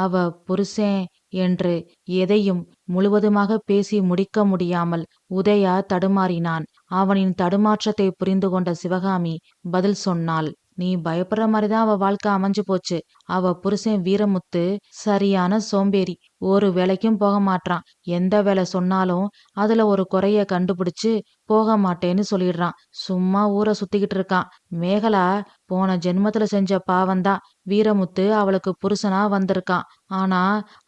Speaker 1: அவ புருஷன் என்று எதையும் முழுவதுமாக பேசி முடிக்க முடியாமல் உதயா தடுமாறினான். அவனின் தடுமாற்றத்தை புரிந்து கொண்ட சிவகாமி பதில் சொன்னாள். நீ பயப்படுற மாதிரிதான் அவ வாழ்க்கை அமைஞ்சு போச்சு. அவ புருஷன் வீரமுத்து சரியான சோம்பேறி. ஒரு வேலைக்கும் போக மாட்டான். எந்த வேலை சொன்னாலும் அதுல ஒரு குறைய கண்டுபிடிச்சு போக மாட்டேன்னு சொல்லிடுறான். சும்மா ஊரை சுத்திக்கிட்டு இருக்கான். மேகலா போன ஜென்மத்துல செஞ்ச பாவந்தான் வீரமுத்து அவளுக்கு புருஷனா வந்திருக்கான். ஆனா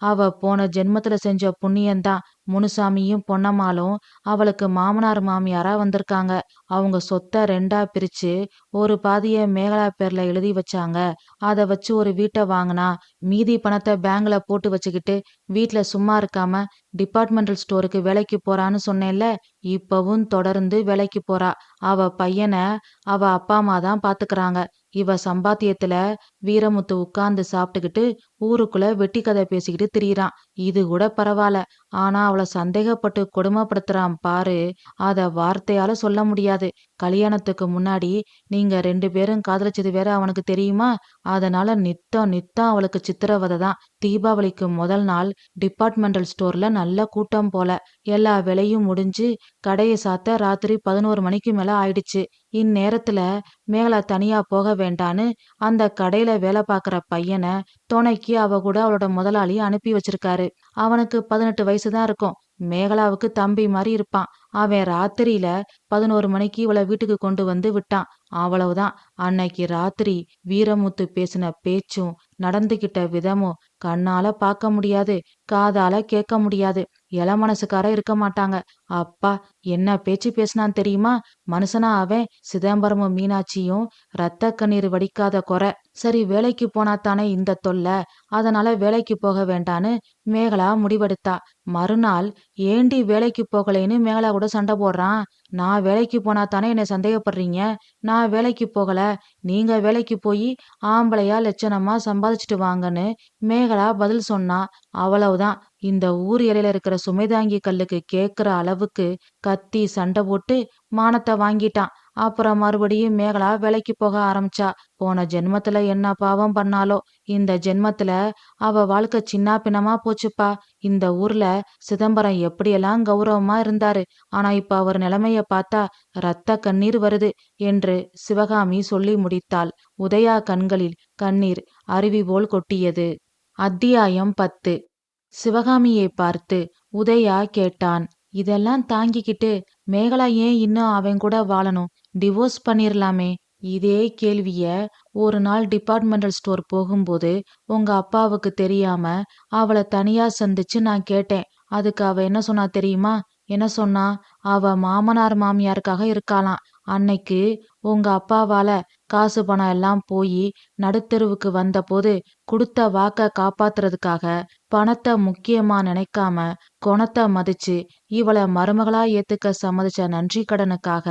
Speaker 1: அவ போன ஜென்மத்துல செஞ்ச புண்ணியந்தான் முனுசாமியும் பொன்னம்மாளும் அவளுக்கு மாமனார் மாமியாரா வந்திருக்காங்க. அவங்க சொத்தை ரெண்டா பிரிச்சு ஒரு பாதிய மேகலா பேர்ல எழுதி வச்சாங்க. அதை வச்சு ஒரு வீட்டை வாங்கினா மீதி பணத்தை பேங்க்ல போட்டு வச்சுக்கிட்டு வீட்டுல சும்மா இருக்காம டிபார்ட்மெண்டல் ஸ்டோருக்கு வேலைக்கு போறான்னு சொன்னேன்ல, இப்பவும் தொடர்ந்து வேலைக்கு போறா. அவ பையனை அவ அப்பா அம்மா தான் பாத்துக்கிறாங்க. இவ சம்பாத்தியத்துல வீரமுத்து உட்கார்ந்து சாப்பிட்டுக்கிட்டு ஊருக்குள்ள வெட்டி கதை பேசிக்கிட்டு திரியிறான். இது கூட பரவாயில்ல. ஆனா அவளை சந்தேகப்பட்டு கொடுமைப்படுத்துறான் பாரு, அத வார்த்தையால சொல்ல முடியாது. கல்யாணத்துக்கு முன்னாடி நீங்க 2 பேரும் காதலிச்சது வேற அவனுக்கு தெரியுமா? அதனால நித்தம் நித்தம் அவளுக்கு சித்திரவதை தான். தீபாவளிக்கு முதல் நாள் டிபார்ட்மெண்டல் ஸ்டோர்ல நல்ல கூட்டம் போல. எல்லா வேலையும் முடிஞ்சு கடையை சாத்த ராத்திரி 11 மணிக்கு மேல ஆயிடுச்சு. இந்நேரத்துல மேகலா தனியா போக வேண்டான்னு அந்த கடையில வேலை பார்க்குற பையனை துணைக்கு அவ கூட அவளோட முதலாளி அனுப்பி வச்சிருக்காரு. அவனுக்கு 18 வயசுதான் இருக்கும். மேகலாவுக்கு தம்பி மாதிரி இருப்பான். அவன் ராத்திரியில 11 மணிக்கு இவளை வீட்டுக்கு கொண்டு வந்து விட்டான். அவ்வளவுதான். அன்னைக்கு ராத்திரி வீரமுத்து பேசின பேச்சும் நடந்துகிட்ட விதமும் கண்ணால பார்க்க முடியாது, காதால கேட்க முடியாது. இள மனசுக்கார இருக்க மாட்டாங்க. அப்பா, என்ன பேச்சு பேசினான் தெரியுமா? மனுஷனா அவன்? சிதம்பரமும் மீனாட்சியும் ரத்த கண்ணீர் வடிக்காத குறை. சரி, வேலைக்கு போனா தானே இந்த தொல்லை, அதனால வேலைக்கு போக வேண்டான்னு மேகலா முடிவெடுத்தா. மறுநாள், ஏண்டி வேலைக்கு போகலைன்னு மேகலா கூட சண்டை போடுறான். நான் வேலைக்கு போனா தானே என்னை சந்தேகப்படுறீங்க? நான் வேலைக்கு போகல, நீங்க வேலைக்கு போய் ஆம்பளையா லட்சணமா சம்பாதிச்சுட்டு வாங்கன்னு மேகலா பதில் சொன்னா. அவ்வளவுதான், இந்த ஊர் இலையில இருக்கிற சுமைதாங்கி கல்லுக்கு கேக்குற அளவுக்கு கத்தி சண்டை போட்டு மானத்தை வாங்கிட்டான். அப்புறம் மறுபடியும் மேகலா வேலைக்கு போக ஆரம்பிச்சா. போன ஜென்மத்துல என்ன பாவம் பண்ணாலோ, இந்த ஜென்மத்துல அவ வாழ்க்கை சின்ன பின்னமா போச்சுப்பா. இந்த ஊர்ல சிதம்பரம் எப்படியெல்லாம் கௌரவமா இருந்தாரு, ஆனா இப்ப அவர் நிலைமைய பார்த்தா ரத்த கண்ணீர் வருது என்று சிவகாமி சொல்லி முடித்தாள். உதயா கண்களில் கண்ணீர் அருவி போல் கொட்டியது. அத்தியாயம் 10. சிவகாமியை பார்த்து உதயா கேட்டான். இதெல்லாம் தாங்கிக்கிட்டு மேகலா ஏன் இன்னும் அவன் கூட வாழணும்? டிவோர்ஸ் பண்ணிரலாமே. இதே கேள்விய ஒரு நாள் டிபார்ட்மெண்டல் ஸ்டோர் போகும்போது உங்க அப்பாவுக்கு தெரியாம அவளை தனியா சந்திச்சு நான் கேட்டேன். அதுக்கு அவ என்ன சொன்னா தெரியுமா? என்ன சொன்னா? அவ மாமனார் மாமியாருக்காக இருக்காளாம். அன்னைக்கு உங்க அப்பாவால காசு பணம் எல்லாம் போய் நடுத்தெருவுக்கு வந்தபோது குடுத்த வாக்க காப்பாத்துறதுக்காக பணத்தை முக்கியமா நினைக்காம குணத்தை மதிச்சு இவளை மருமகளா ஏத்துக்க சம்மதிச்ச நன்றி கடனுக்காக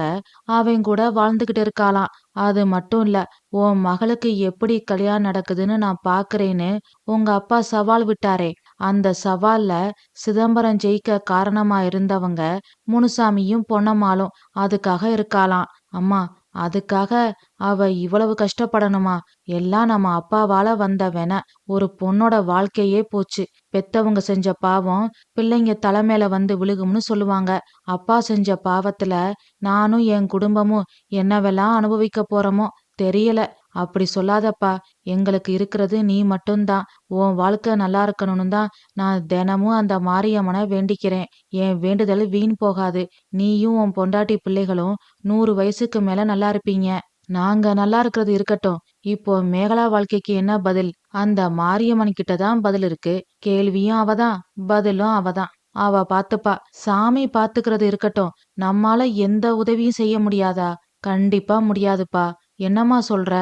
Speaker 1: அவன் கூட வாழ்ந்துகிட்டு இருக்காளாம். அது மட்டும் இல்ல, உன் மகளுக்கு எப்படி கல்யாணம் நடக்குதுன்னு நான் பாக்குறேன்னு உங்க அப்பா சவால் விட்டாரே, அந்த சவால்ல சிதம்பரம் ஜெயிக்க காரணமா இருந்தவங்க முனுசாமியும் பொன்னம்மாளும் அதுக்காக இருக்காளாம். அம்மா, அதுக்காக அவ இவ்வளவு கஷ்டப்படணுமா? எல்லாம் நம்ம அப்பாவால வந்த வென. ஒரு பொண்ணோட வாழ்க்கையே போச்சு. பெத்தவங்க செஞ்ச பாவம் பிள்ளைங்க தலைமையில வந்து விழுகும்னு சொல்லுவாங்க. அப்பா செஞ்ச பாவத்துல நானும் என் குடும்பமும் என்னவெல்லாம் அனுபவிக்க போறோமோ தெரியல. அப்படி சொல்லாதப்பா. எங்களுக்கு இருக்கிறது நீ மட்டும்தான். உன் வாழ்க்கை நல்லா இருக்கணும்னு தான் நான் தினமும் அந்த மாரியம்மனை வேண்டிக்கிறேன். என் வேண்டுதல் வீண் போகாது. நீயும் உன் பொண்டாட்டி பிள்ளைகளும் 100 வயசுக்கு மேல நல்லா இருப்பீங்க. நாங்க நல்லா இருக்கிறது இருக்கட்டும். இப்போ மேகலா வாழ்க்கைக்கு என்ன பதில்? அந்த மாரியம்மன் கிட்டதான் பதில் இருக்கு. கேள்வியும் அவதான், பதிலும் அவதான். அவ பாத்துப்பா. சாமி பாத்துக்கிறது இருக்கட்டும், நம்மால எந்த உதவியும் செய்ய முடியாதா? கண்டிப்பா முடியாதுப்பா. என்னம்மா சொல்ற?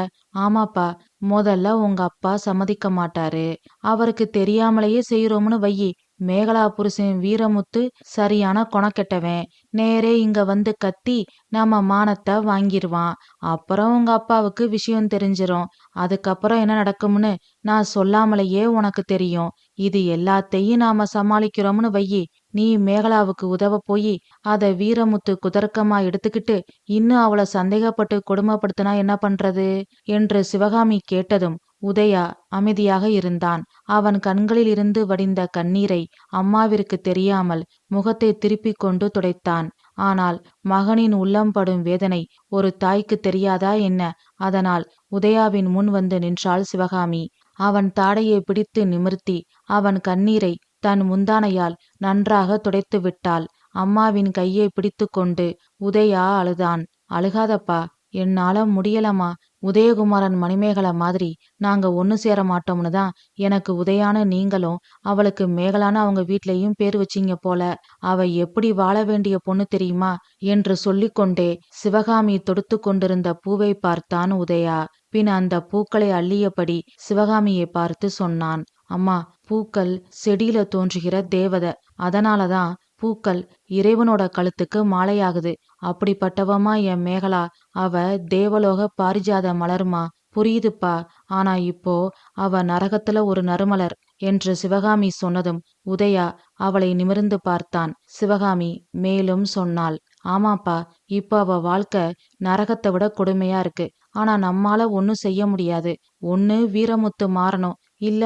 Speaker 1: ஆமாப்பா. முதல்ல உங்க அப்பா சம்மதிக்க மாட்டாரு. அவருக்கு தெரியாமலேயே செய்யறோம்னு வையி. மேகலா புருஷன் வீரமுத்து சரியான கொணக்கெட்டவன். நேரே இங்க வந்து கத்தி நம்ம மானத்தை வாங்கிருவான். அப்புறம் உங்க அப்பாவுக்கு விஷயம் தெரிஞ்சிரும். அதுக்கப்புறம் என்ன நடக்கும்னு நான் சொல்லாமலேயே உனக்கு தெரியும். இது எல்லாத்தையும் நாம சமாளிக்கிறோம்னு வையி. நீ மேகலாவுக்கு உதவ போய் அத வீரமுத்து குதர்க்கமா எடுத்துக்கிட்டு இன்னும் அவளை சந்தேகப்பட்டு கொடுமைப்படுத்தினா என்ன பண்றது என்று சிவகாமி கேட்டதும் உதயா அமைதியாக இருந்தான். அவன் கண்களில் இருந்து வடிந்த கண்ணீரை அம்மாவிற்கு தெரியாமல் முகத்தை திருப்பிக் கொண்டு துடைத்தான். ஆனால் மகனின் உள்ளம் படும் வேதனை ஒரு தாய்க்கு தெரியாதா என்ன? அதனால் உதயாவின் முன் வந்து நின்றாள் சிவகாமி. அவன் தாடையை பிடித்து நிமிர்த்தி அவன் கண்ணீரை தன் முந்தானையால் நன்றாக துடைத்து விட்டாள். அம்மாவின் கையை பிடித்து கொண்டு உதயா அழுதான். அழுகாதப்பா, என்னால முடியலம்மா. உதயகுமாரன் மணிமேகலை மாதிரி நாங்க ஒண்ணு சேர மாட்டோம்னு தான் எனக்கு உதயான்னு நீங்களும் அவளுக்கு மேகலான்னு அவங்க வீட்லயும் பேர் வச்சீங்க போல. அவ எப்படி வாழ வேண்டிய பொண்ணு தெரியுமா என்று சொல்லிக்கொண்டே சிவகாமி தொடுத்து கொண்டிருந்த பூவை பார்த்தான் உதயா. பின் அந்த பூக்களை அள்ளியபடி சிவகாமியை பார்த்து சொன்னான். அம்மா, பூக்கள் செடியில தோன்றுகிற தேவதை. அதனாலதான் பூக்கள் இறைவனோட கழுத்துக்கு மாலையாகுது. அப்படிப்பட்டவமா என் மேகலா. அவ தேவலோக பாரிஜாத மலருமா. புரியுதுப்பா. ஆனா இப்போ அவ நரகத்துல ஒரு நறுமலர் என்று சிவகாமி சொன்னதும் உதயா அவளை நிமிர்ந்து பார்த்தான். சிவகாமி மேலும் சொன்னாள். ஆமாப்பா, இப்போ அவ வாழ்க்கை நரகத்தை விட கொடுமையா இருக்கு. ஆனா நம்மால ஒன்னும் செய்ய முடியாது. ஒண்ணு வீரமுத்து மாறணும், இல்ல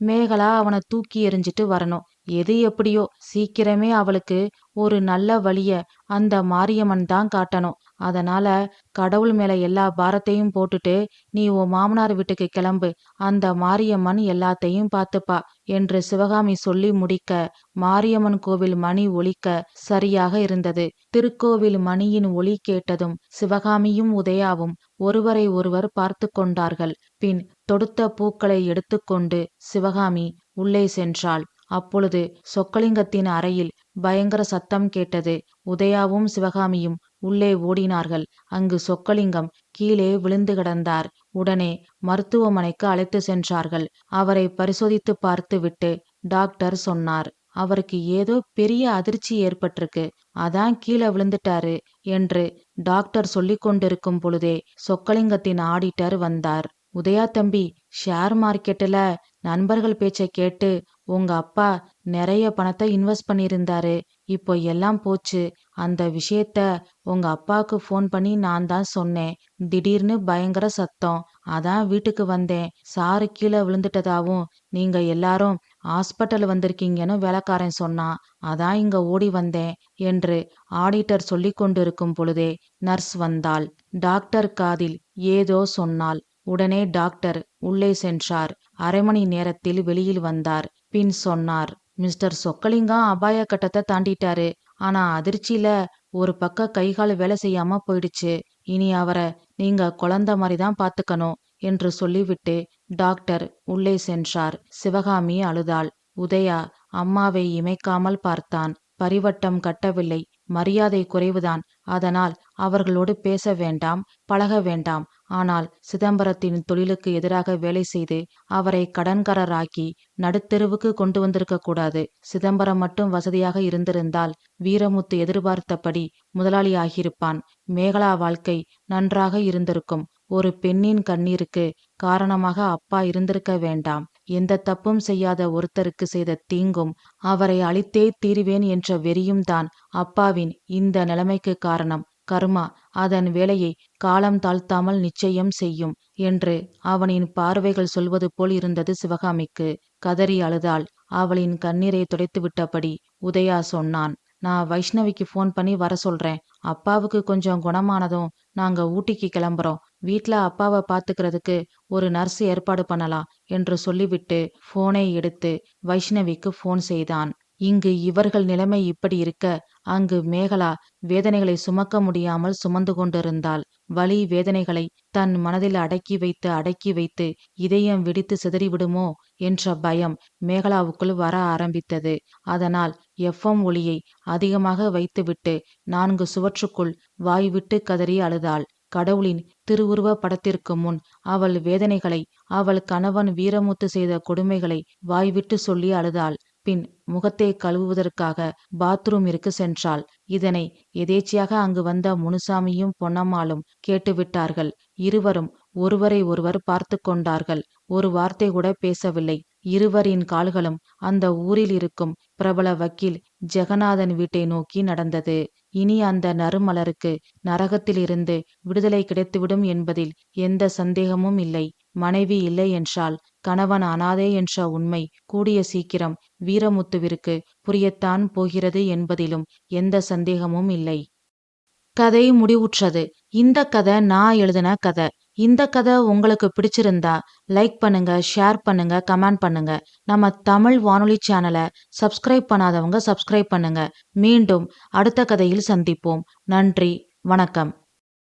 Speaker 1: மேகலா அவனை தூக்கி எறிஞ்சிட்டு வரணும். எது எப்படியோ சீக்கிரமே அவளுக்கு ஒரு நல்ல வழிய அந்த மாரியம்மன் தான் காட்டணும். அதனால கடவுள் மேல எல்லா பாரத்தையும் போட்டுட்டு நீ உன் மாமனார் வீட்டுக்கு கிளம்பு. அந்த மாரியம்மன் எல்லாத்தையும் பார்த்துப்பா என்று சிவகாமி சொல்லி முடிக்க மாரியம்மன் கோவில் மணி ஒலிக்க சரியாக இருந்தது. திருக்கோவில் மணியின் ஒலி கேட்டதும் சிவகாமியும் உதயாவும் ஒருவரை ஒருவர் பார்த்து கொண்டார்கள். பின் தொடுத்த பூக்களை எடுத்துக்கொண்டு சிவகாமி உள்ளே சென்றாள். அப்பொழுது சொக்கலிங்கத்தின் அறையில் பயங்கர சத்தம் கேட்டது. உதயாவும் சிவகாமியும் உள்ளே ஓடினார்கள். அங்கு சொக்கலிங்கம் கீழே விழுந்து கிடந்தார். உடனே மருத்துவமனைக்கு அழைத்து சென்றார்கள். அவரை பரிசோதித்து பார்த்துவிட்டு டாக்டர் சொன்னார், அவருக்கு ஏதோ பெரிய அதிர்ச்சி ஏற்பட்டிருக்கு, அதான் கீழே விழுந்துட்டாரு என்று. டாக்டர் சொல்லிக் கொண்டிருக்கும் பொழுதே சொக்கலிங்கத்தின் ஆடிட்டர் வந்தார். உதயா தம்பி, ஷேர் மார்க்கெட்டுல நண்பர்கள் பேச்சை கேட்டு உங்க அப்பா நிறைய பணத்தை இன்வெஸ்ட் பண்ணியிருந்தாரு. இப்போ எல்லாம் போச்சு. அந்த விஷயத்த உங்க அப்பாவுக்கு ஃபோன் பண்ணி நான் தான் சொன்னேன். திடீர்னு பயங்கர சத்தம். அதான் வீட்டுக்கு வந்தேன். சாரு கீழே விழுந்துட்டதாவும் நீங்க எல்லாரும் ஹாஸ்பிட்டல் வந்திருக்கீங்கன்னு வேலைக்காரன் சொன்னான். அதான் இங்க ஓடி வந்தேன் என்று ஆடிட்டர் சொல்லிக் கொண்டிருக்கும் பொழுதே நர்ஸ் வந்தாள். டாக்டர் காதில் ஏதோ சொன்னாள். உடனே டாக்டர் உள்ளே சென்றார். அரை மணி நேரத்தில் வெளியில் வந்தார். பின் சொன்னார், மிஸ்டர் சொக்கலிங்கம் அபாய கட்டத்தை தாண்டிட்டாரு. ஆனா அதிர்ச்சியில ஒரு பக்க கைகால் வேலை செய்யாம போயிடுச்சு. இனி அவரை நீங்க குழந்தை மாதிரிதான் பாத்துக்கணும் என்று சொல்லிவிட்டு டாக்டர் உள்ளே சென்றார். சிவகாமி அழுதாள். உதயா அம்மாவை இமைக்காமல் பார்த்தான். பரிவட்டம் கட்டவில்லை. மரியாதை குறைவுதான். அதனால் அவர்களோடு பேச வேண்டாம், பழக வேண்டாம். ஆனால் சிதம்பரத்தின் தொழிலுக்கு எதிராக வேலை செய்து அவரை கடன்காரராக்கி நடுத்தெருவுக்கு கொண்டு வந்திருக்க கூடாது. சிதம்பரம் மட்டும் வசதியாக இருந்திருந்தால் வீரமுத்து எதிர்பார்த்தபடி முதலாளி ஆகியிருப்பான். மேகலா வாழ்க்கை நன்றாக இருந்திருக்கும். ஒரு பெண்ணின் கண்ணீருக்கு காரணமாக அப்பா இருந்திருக்க வேண்டாம். எந்த தப்பும் செய்யாத ஒருத்தருக்கு செய்த தீங்கும் அவரை அழித்தே தீருவேன் என்ற வெறியும் தான் அப்பாவின் இந்த நிலைமைக்கு காரணம். கர்மா அதன் வேலையை காலம் தாழ்த்தாமல் நிச்சயம் செய்யும் என்று அவனின் பார்வைகள் சொல்வது போல் இருந்தது சிவகாமிக்கு. கதறி அழுதாள். அவளின் கண்ணீரை துடைத்து விட்டபடி உதயா சொன்னான், நான் வைஷ்ணவிக்கு ஃபோன் பண்ணி வர சொல்றேன். அப்பாவுக்கு கொஞ்சம் குணமானதும் நாங்க ஊட்டிக்கு கிளம்புறோம். வீட்ல அப்பாவை பாத்துக்கிறதுக்கு ஒரு நர்ஸ் ஏற்பாடு பண்ணலாம் என்று சொல்லிவிட்டு போனை எடுத்து வைஷ்ணவிக்கு ஃபோன் செய்தான். இங்கு இவர்கள் நிலைமை இப்படி இருக்க, அங்கு மேகலா வேதனைகளை சுமக்க முடியாமல் சுமந்து கொண்டிருந்தாள். வலி வேதனைகளை தன் மனதில் அடக்கி வைத்து இதயம் வெடித்து சிதறிவிடுமோ என்ற பயம் மேகலாவுக்குள் வர ஆரம்பித்தது. அதனால் எஃப்எம் ஒலியை அதிகமாக வைத்துவிட்டு 4 சுவற்றுக்குள் வாய்விட்டு கதறி அழுதாள். கடவுளின் திருவுருவ படத்திற்கு முன் அவள் வேதனைகளை, அவள் கணவன் வீரமுத்து செய்த கொடுமைகளை வாய்விட்டு சொல்லி அழுதாள். பின் முகத்தை கழுவுவதற்காக பாத்ரூமிற்கு சென்றாள். இதனை எதேச்சையாக அங்கு வந்த முனுசாமியும் பொன்னம்மாளும் கேட்டுவிட்டார்கள். இருவரும் ஒருவரை ஒருவர் பார்த்து கொண்டார்கள். ஒரு வார்த்தை கூட பேசவில்லை. இருவரின் கால்களும் அந்த ஊரில் இருக்கும் பிரபல வக்கீல் ஜெகநாதன் வீட்டை நோக்கி நடந்தது. இனி அந்த நறுமலருக்கு நரகத்திலிருந்து விடுதலை கிடைத்துவிடும் என்பதில் எந்த சந்தேகமும் இல்லை. மனைவி இல்லை என்றால் கணவன் அனாதை என்ற உண்மை கூடிய சீக்கிரம் வீரமுத்துவிற்கு புரியத்தான் போகிறது என்பதிலும் எந்த சந்தேகமும் இல்லை. கதை முடிவுற்றது. இந்த கதை நான் எழுதின கதை. இந்த கதை உங்களுக்கு பிடிச்சிருந்தா லைக் பண்ணுங்க, ஷேர் பண்ணுங்க, கமெண்ட் பண்ணுங்க. நம்ம தமிழ் வானொலி சேனலை சப்ஸ்கிரைப் பண்ணாதவங்க சப்ஸ்கிரைப் பண்ணுங்க. மீண்டும் அடுத்த கதையில் சந்திப்போம். நன்றி, வணக்கம்.